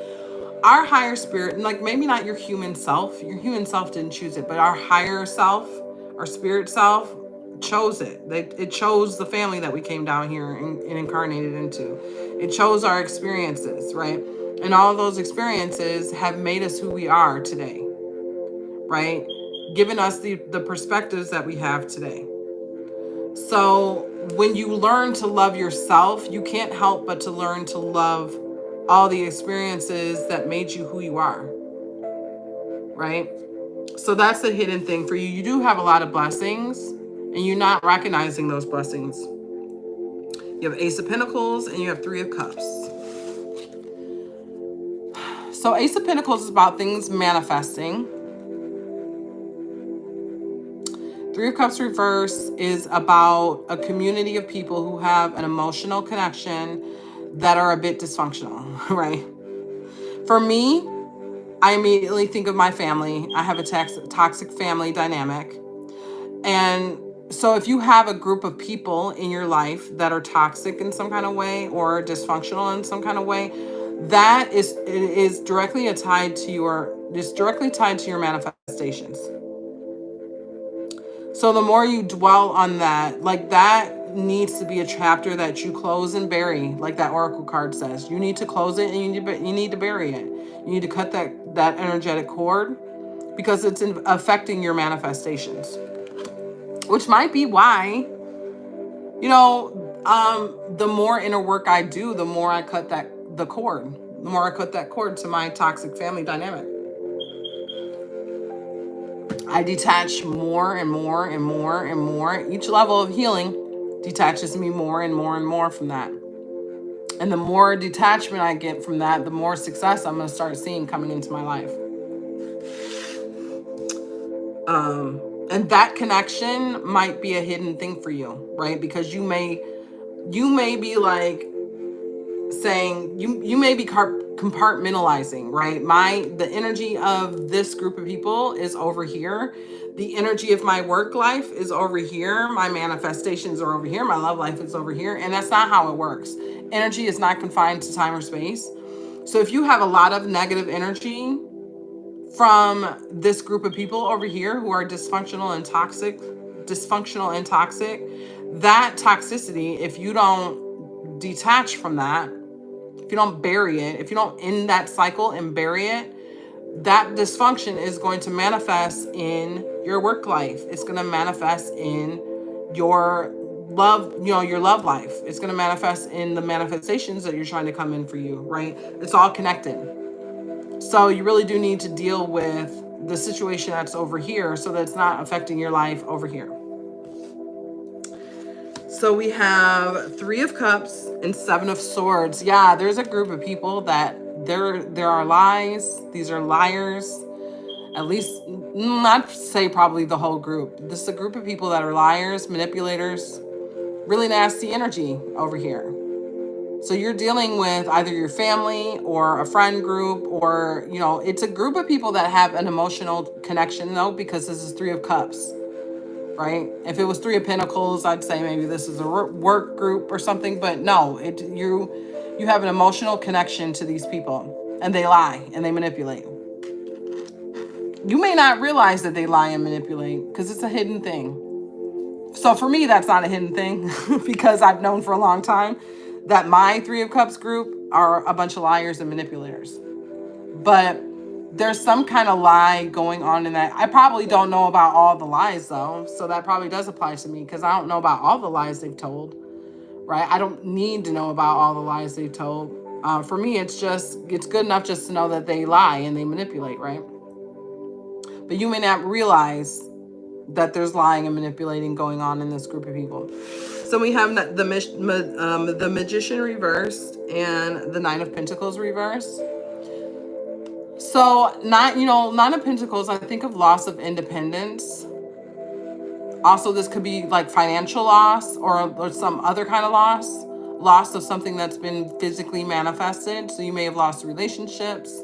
Our higher spirit, like, maybe not your human self. Your human self didn't choose it, but our higher self, our spirit self, chose it. It chose the family that we came down here and incarnated into. It chose our experiences, right? And all of those experiences have made us who we are today, right? Given us the perspectives that we have today. So when you learn to love yourself, you can't help but to learn to love all the experiences that made you who you are, right? So that's the hidden thing for you. You do have a lot of blessings, and you're not recognizing those blessings. You have Ace of Pentacles, and you have Three of Cups. So Ace of Pentacles is about things manifesting. Three of Cups reverse is about a community of people who have an emotional connection that are a bit dysfunctional, right? For me, I immediately think of my family. I have a toxic family dynamic. And so if you have a group of people in your life that are toxic in some kind of way or dysfunctional in some kind of way, that is directly tied to your manifestations. So the more you dwell on that, like, that needs to be a chapter that you close and bury, like that oracle card says. You need to close it, and you need to bury it. You need to cut that energetic cord because it's affecting your manifestations. Which might be why, you know, the more inner work I do, the more I cut the cord. The more I cut that cord to my toxic family dynamic. I detach more and more and more and more. Each level of healing detaches me more and more and more from that. And the more detachment I get from that, the more success I'm going to start seeing coming into my life. And that connection might be a hidden thing for you, right? Because you may be like saying, you may be compartmentalizing, right? The energy of this group of people is over here. The energy of my work life is over here. My manifestations are over here. My love life is over here. And that's not how it works. Energy is not confined to time or space. So if you have a lot of negative energy from this group of people over here who are dysfunctional and toxic, that toxicity, if you don't detach from that, if you don't bury it, if you don't end that cycle and bury it, that dysfunction is going to manifest in your work life. It's going to manifest in your love, your love life. It's going to manifest in the manifestations that you're trying to come in for you, right? It's all connected. So you really do need to deal with the situation that's over here so that it's not affecting your life over here. So we have Three of Cups and Seven of Swords. Yeah, there's a group of people that there are lies. These are liars. At least, not say probably the whole group. This is a group of people that are liars, manipulators, really nasty energy over here. So you're dealing with either your family or a friend group, or, it's a group of people that have an emotional connection, though, because this is Three of Cups, right? If it was Three of Pentacles, I'd say maybe this is a work group or something, but no, you have an emotional connection to these people, and they lie and they manipulate. You may not realize that they lie and manipulate because it's a hidden thing. So for me, that's not a hidden thing because I've known for a long time that my Three of Cups group are a bunch of liars and manipulators. But there's some kind of lie going on in that. I probably don't know about all the lies, though. So that probably does apply to me because I don't know about all the lies they've told, right? I don't need to know about all the lies they've told. For me, it's good enough just to know that they lie and they manipulate, right? But you may not realize that there's lying and manipulating going on in this group of people. So we have the Magician reversed and the Nine of Pentacles reversed. So Nine of Pentacles, I think of loss of independence. Also, this could be like financial loss or some other kind of loss of something that's been physically manifested. So you may have lost relationships.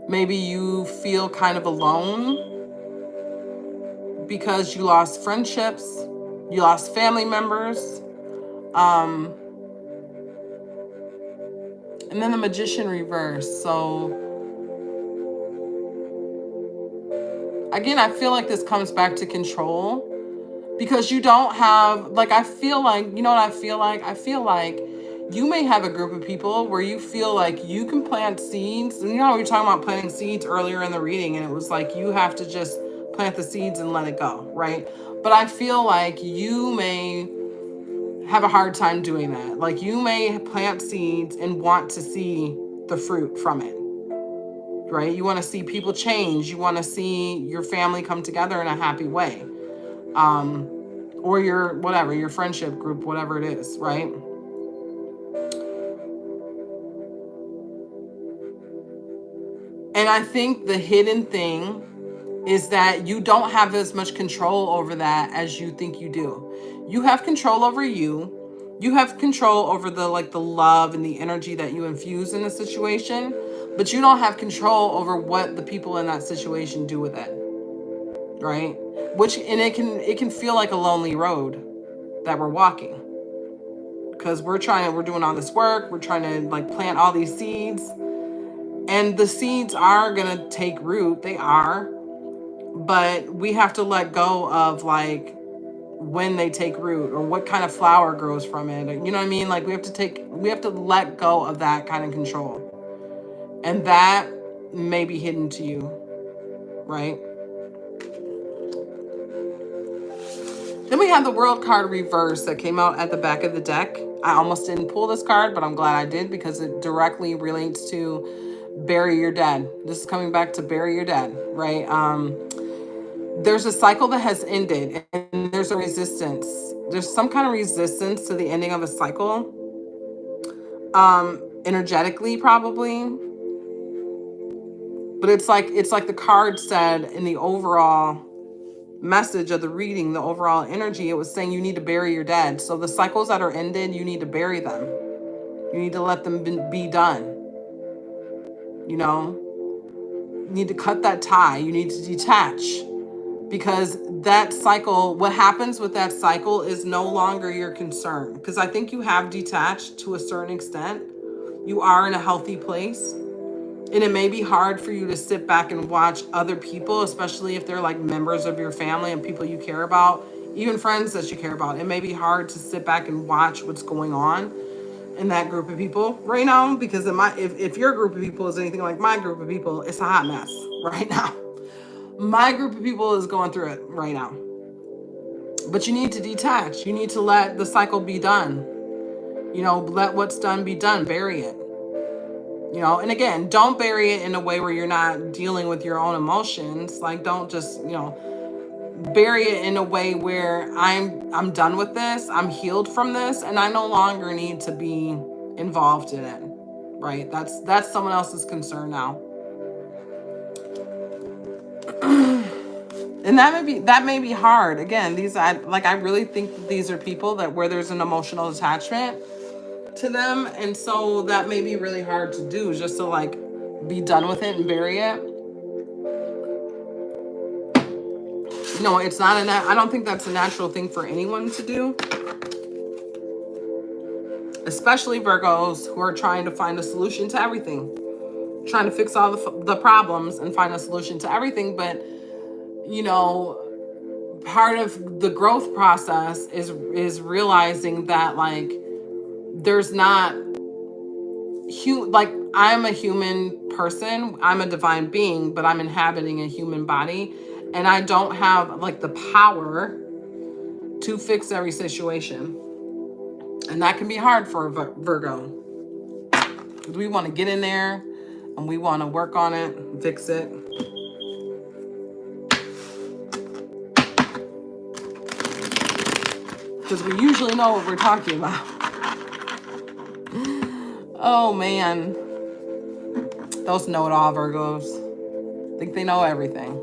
Maybe you feel kind of alone because you lost friendships, you lost family members. And then the Magician reverse. So again, I feel like this comes back to control, because you don't have, like, I feel like, you know what I feel like? I feel like you may have a group of people where you feel like you can plant seeds. And you know, we were talking about planting seeds earlier in the reading, and it was like you have to just plant the seeds and let it go, right? But I feel like you may have a hard time doing that. Like, you may plant seeds and want to see the fruit from it, right? You want to see people change. You want to see your family come together in a happy way. Or your friendship group, whatever it is, right? And I think the hidden thing is that you don't have as much control over that as you think you do. You have control over you. You have control over the love and the energy that you infuse in a situation, but you don't have control over what the people in that situation do with it, right? And it can feel like a lonely road that we're walking, because we're doing all this work. We're trying to like plant all these seeds, and the seeds are going to take root. They are, but we have to let go of like when they take root or what kind of flower grows from it. You know what I mean? Like we have to let go of that kind of control. And that may be hidden to you, right? Then we have the World card reverse that came out at the back of the deck. I almost didn't pull this card, but I'm glad I did, because it directly relates to bury your dead. This is coming back to bury your dead, right? There's a cycle that has ended, and there's a resistance. There's some kind of resistance to the ending of a cycle, energetically probably. But it's like the card said in the overall message of the reading, the overall energy, it was saying you need to bury your dead. So the cycles that are ended, you need to bury them. You need to let them be done. You know, you need to cut that tie. You need to detach, because that cycle, what happens with that cycle is no longer your concern. Because I think you have detached to a certain extent. You are in a healthy place. And it may be hard for you to sit back and watch other people, especially if they're like members of your family and people you care about, even friends that you care about. It may be hard to sit back and watch what's going on in that group of people right now, because if your group of people is anything like my group of people, it's a hot mess right now. My group of people is going through it right now. But you need to detach. You need to let the cycle be done. You know, let what's done be done. Bury it. You know, and again, don't bury it in a way where you're not dealing with your own emotions. Like, don't just, bury it in a way where I'm done with this. I'm healed from this, and I no longer need to be involved in it. Right? That's someone else's concern now. And that may be hard. Again, I really think that these are people that where there's an emotional attachment to them, and so that may be really hard to do, just to like be done with it and bury it. No, it's not I don't think that's a natural thing for anyone to do, especially Virgos who are trying to find a solution to everything, trying to fix all the problems and find a solution to everything. But part of the growth process is realizing that like there's not I'm a human person, I'm a divine being, but I'm inhabiting a human body, and I don't have like the power to fix every situation. And that can be hard for a Virgo. We want to get in there and we want to work on it, fix it. because we usually know what we're talking about. Oh man, those know-it-all Virgos think they know everything.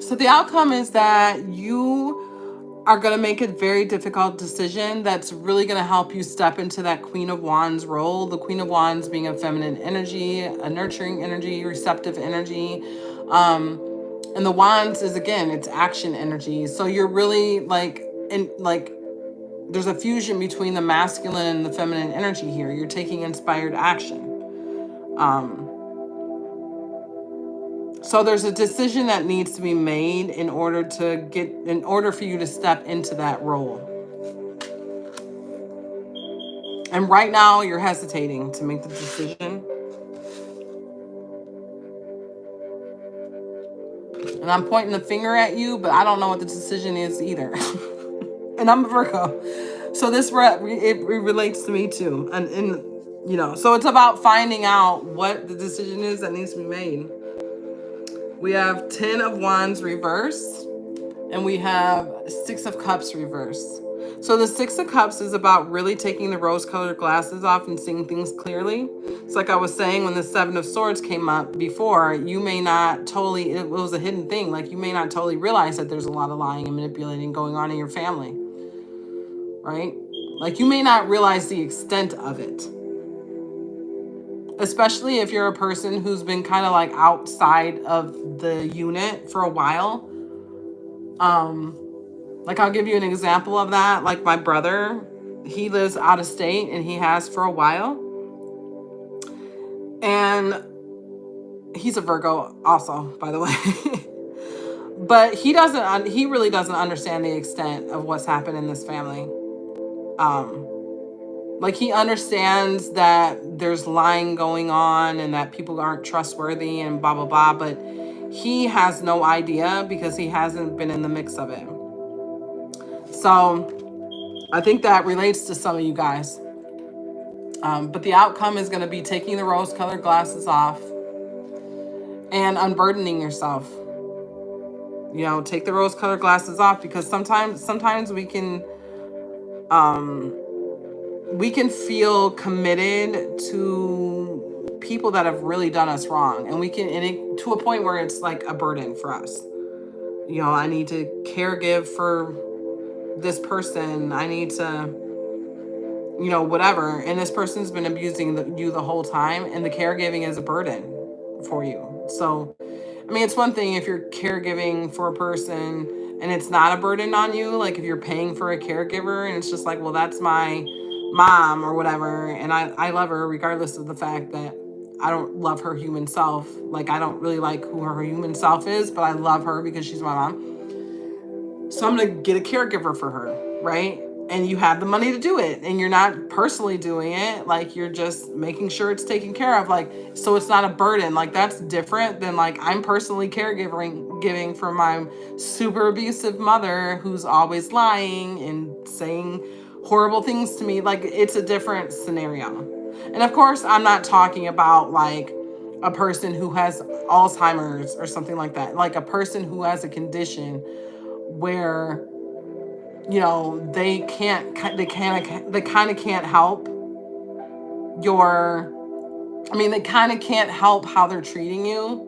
So the outcome is that you are going to make a very difficult decision that's really going to help you step into that Queen of Wands role. The Queen of Wands being a feminine energy, a nurturing energy, receptive energy. And the Wands is, again, it's action energy. So you're really there's a fusion between the masculine and the feminine energy here. You're taking inspired action. So there's a decision that needs to be made in order for you to step into that role. And right now you're hesitating to make the decision. And I'm pointing the finger at you, but I don't know what the decision is either. And I'm a Virgo. So this it relates to me too. And so it's about finding out what the decision is that needs to be made. We have 10 of Wands reversed, and we have 6 of Cups reversed. So the 6 of Cups is about really taking the rose-colored glasses off and seeing things clearly. It's like I was saying, when the 7 of Swords came up before, you may not totally, it was a hidden thing. Like, you may not totally realize that there's a lot of lying and manipulating going on in your family, right? Like, you may not realize the extent of it. Especially if you're a person who's been kind of like outside of the unit for a while. Like, I'll give you an example of that. Like, my brother, he lives out of state, and he has for a while. And he's a Virgo also, by the way. But he really doesn't understand the extent of what's happened in this family. Like, he understands that there's lying going on and that people aren't trustworthy and blah, blah, blah. But he has no idea because he hasn't been in the mix of it. So I think that relates to some of you guys. But the outcome is going to be taking the rose-colored glasses off and unburdening yourself. Take the rose-colored glasses off, because sometimes we can feel committed to people that have really done us wrong, and to a point where it's like a burden for us. I need to caregive for this person. I need to, whatever. And this person's been abusing you the whole time, and the caregiving is a burden for you. So, I mean, it's one thing if you're caregiving for a person and it's not a burden on you. Like, if you're paying for a caregiver and it's just like, well, that's my mom or whatever, and I love her regardless of the fact that I don't love her human self. Like, I don't really like who her human self is, but I love her because she's my mom. So I'm going to get a caregiver for her, right? And you have the money to do it, and you're not personally doing it. Like, you're just making sure it's taken care of. Like, so it's not a burden. Like, that's different than, like, I'm personally giving for my super abusive mother who's always lying and saying horrible things to me. Like, it's a different scenario. And of course, I'm not talking about like a person who has Alzheimer's or something like that. Like, a person who has a condition where, they kind of can't help they kind of can't help how they're treating you,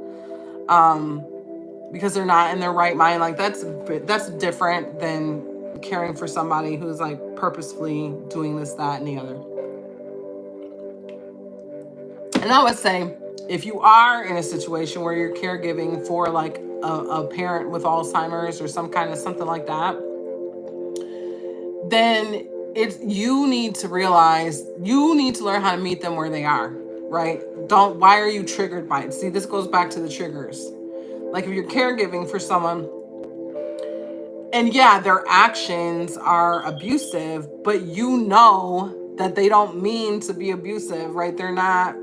because they're not in their right mind. Like, that's different than caring for somebody who's like purposefully doing this, that, and the other. And I would say, if you are in a situation where you're caregiving for like a parent with Alzheimer's or something like that, then you need to realize, you need to learn how to meet them where they are, right? Why are you triggered by it? See, this goes back to the triggers. Like, if you're caregiving for someone, and yeah, their actions are abusive, but that they don't mean to be abusive, right? They're not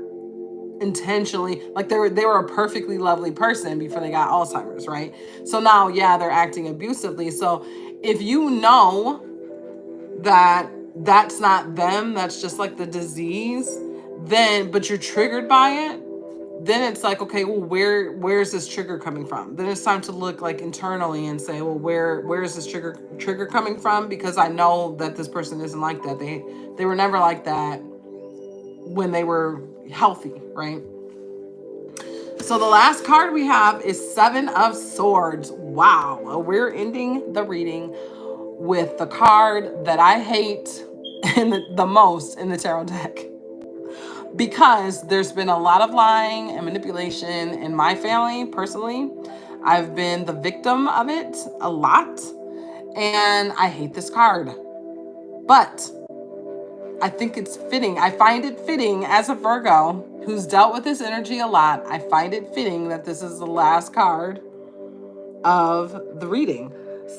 intentionally, like, they were a perfectly lovely person before they got Alzheimer's, right? So now, yeah, they're acting abusively. So if you know that that's not them, that's just like the disease, but you're triggered by it, then it's like, okay, well, where's this trigger coming from? Then it's time to look like internally and say, well, where is this trigger coming from? Because I know that this person isn't like that. They were never like that when they were healthy, right? So the last card we have is Seven of Swords. Wow. Well, we're ending the reading with the card that I hate the most in the tarot deck, because there's been a lot of lying and manipulation in my family personally. I've been the victim of it a lot, and I hate this card. But I think it's fitting. I find it fitting as a Virgo who's dealt with this energy a lot. I find it fitting that this is the last card of the reading.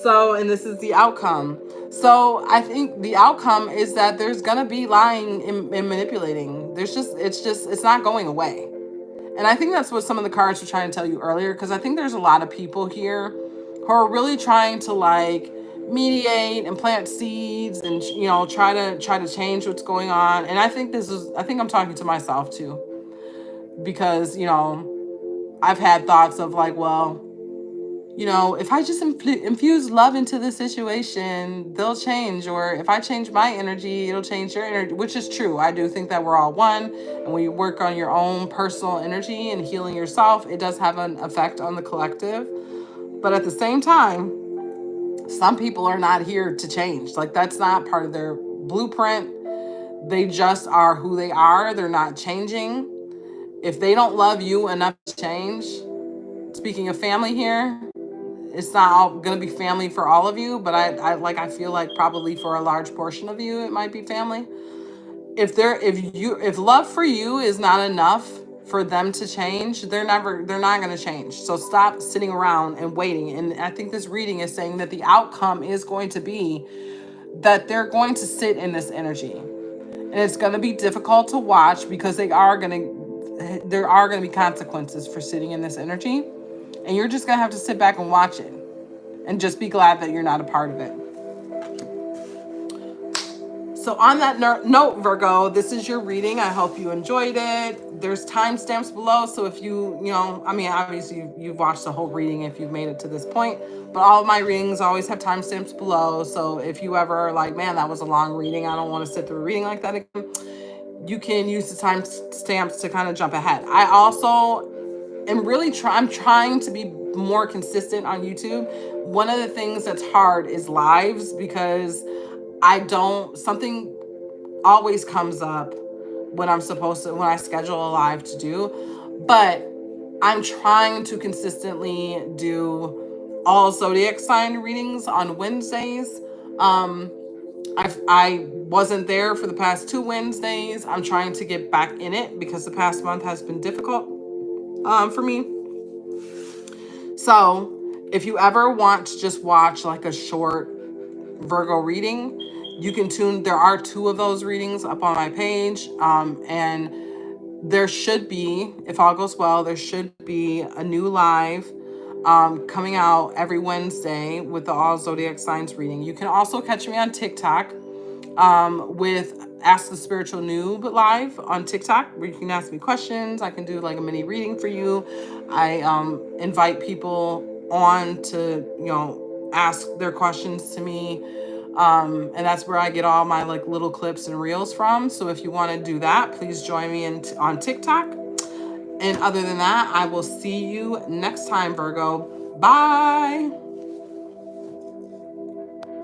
So, and this is the outcome. So I think the outcome is that there's going to be lying and manipulating. It's not going away. And I think that's what some of the cards were trying to tell you earlier, because I think there's a lot of people here who are really trying to like mediate and plant seeds and, you know, try to change what's going on. And I think I'm talking to myself too, because, you know, I've had thoughts of like, well, you know, if I just infuse love into the situation, they'll change. Or if I change my energy, it'll change your energy, which is true. I do think that we're all one. And when you work on your own personal energy and healing yourself, it does have an effect on the collective. But at the same time, some people are not here to change. Like, that's not part of their blueprint. They just are who they are. They're not changing. If they don't love you enough to change, speaking of family here, it's not all going to be family for all of you, but I feel like probably for a large portion of you, it might be family. If love for you is not enough for them to change, they're not going to change. So stop sitting around and waiting. And I think this reading is saying that the outcome is going to be that they're going to sit in this energy. And it's going to be difficult to watch, because there are going to be consequences for sitting in this energy. And you're just going to have to sit back and watch it and just be glad that you're not a part of it. So on that note, Virgo, this is your reading. I hope you enjoyed it. There's timestamps below. So if obviously you've watched the whole reading if you've made it to this point, but all of my readings always have timestamps below. So if you ever are like, man, that was a long reading, I don't want to sit through a reading like that again, you can use the timestamps to kind of jump ahead. I also I'm trying to be more consistent on YouTube. One of the things that's hard is lives, because something always comes up when I schedule a live to do, but I'm trying to consistently do all zodiac sign readings on Wednesdays. I wasn't there for the past 2 Wednesdays. I'm trying to get back in it because the past month has been difficult for me. So if you ever want to just watch like a short Virgo reading, you can there are 2 of those readings up on my page. And there should be, if all goes well, there should be a new live coming out every Wednesday with the all zodiac signs reading. You can also catch me on TikTok with Ask the Spiritual Noob live on TikTok, where you can ask me questions. I can do like a mini reading for you. I invite people on to, you know, ask their questions to me. And that's where I get all my like little clips and reels from. So if you want to do that, please join me on TikTok. And other than that, I will see you next time, Virgo. Bye.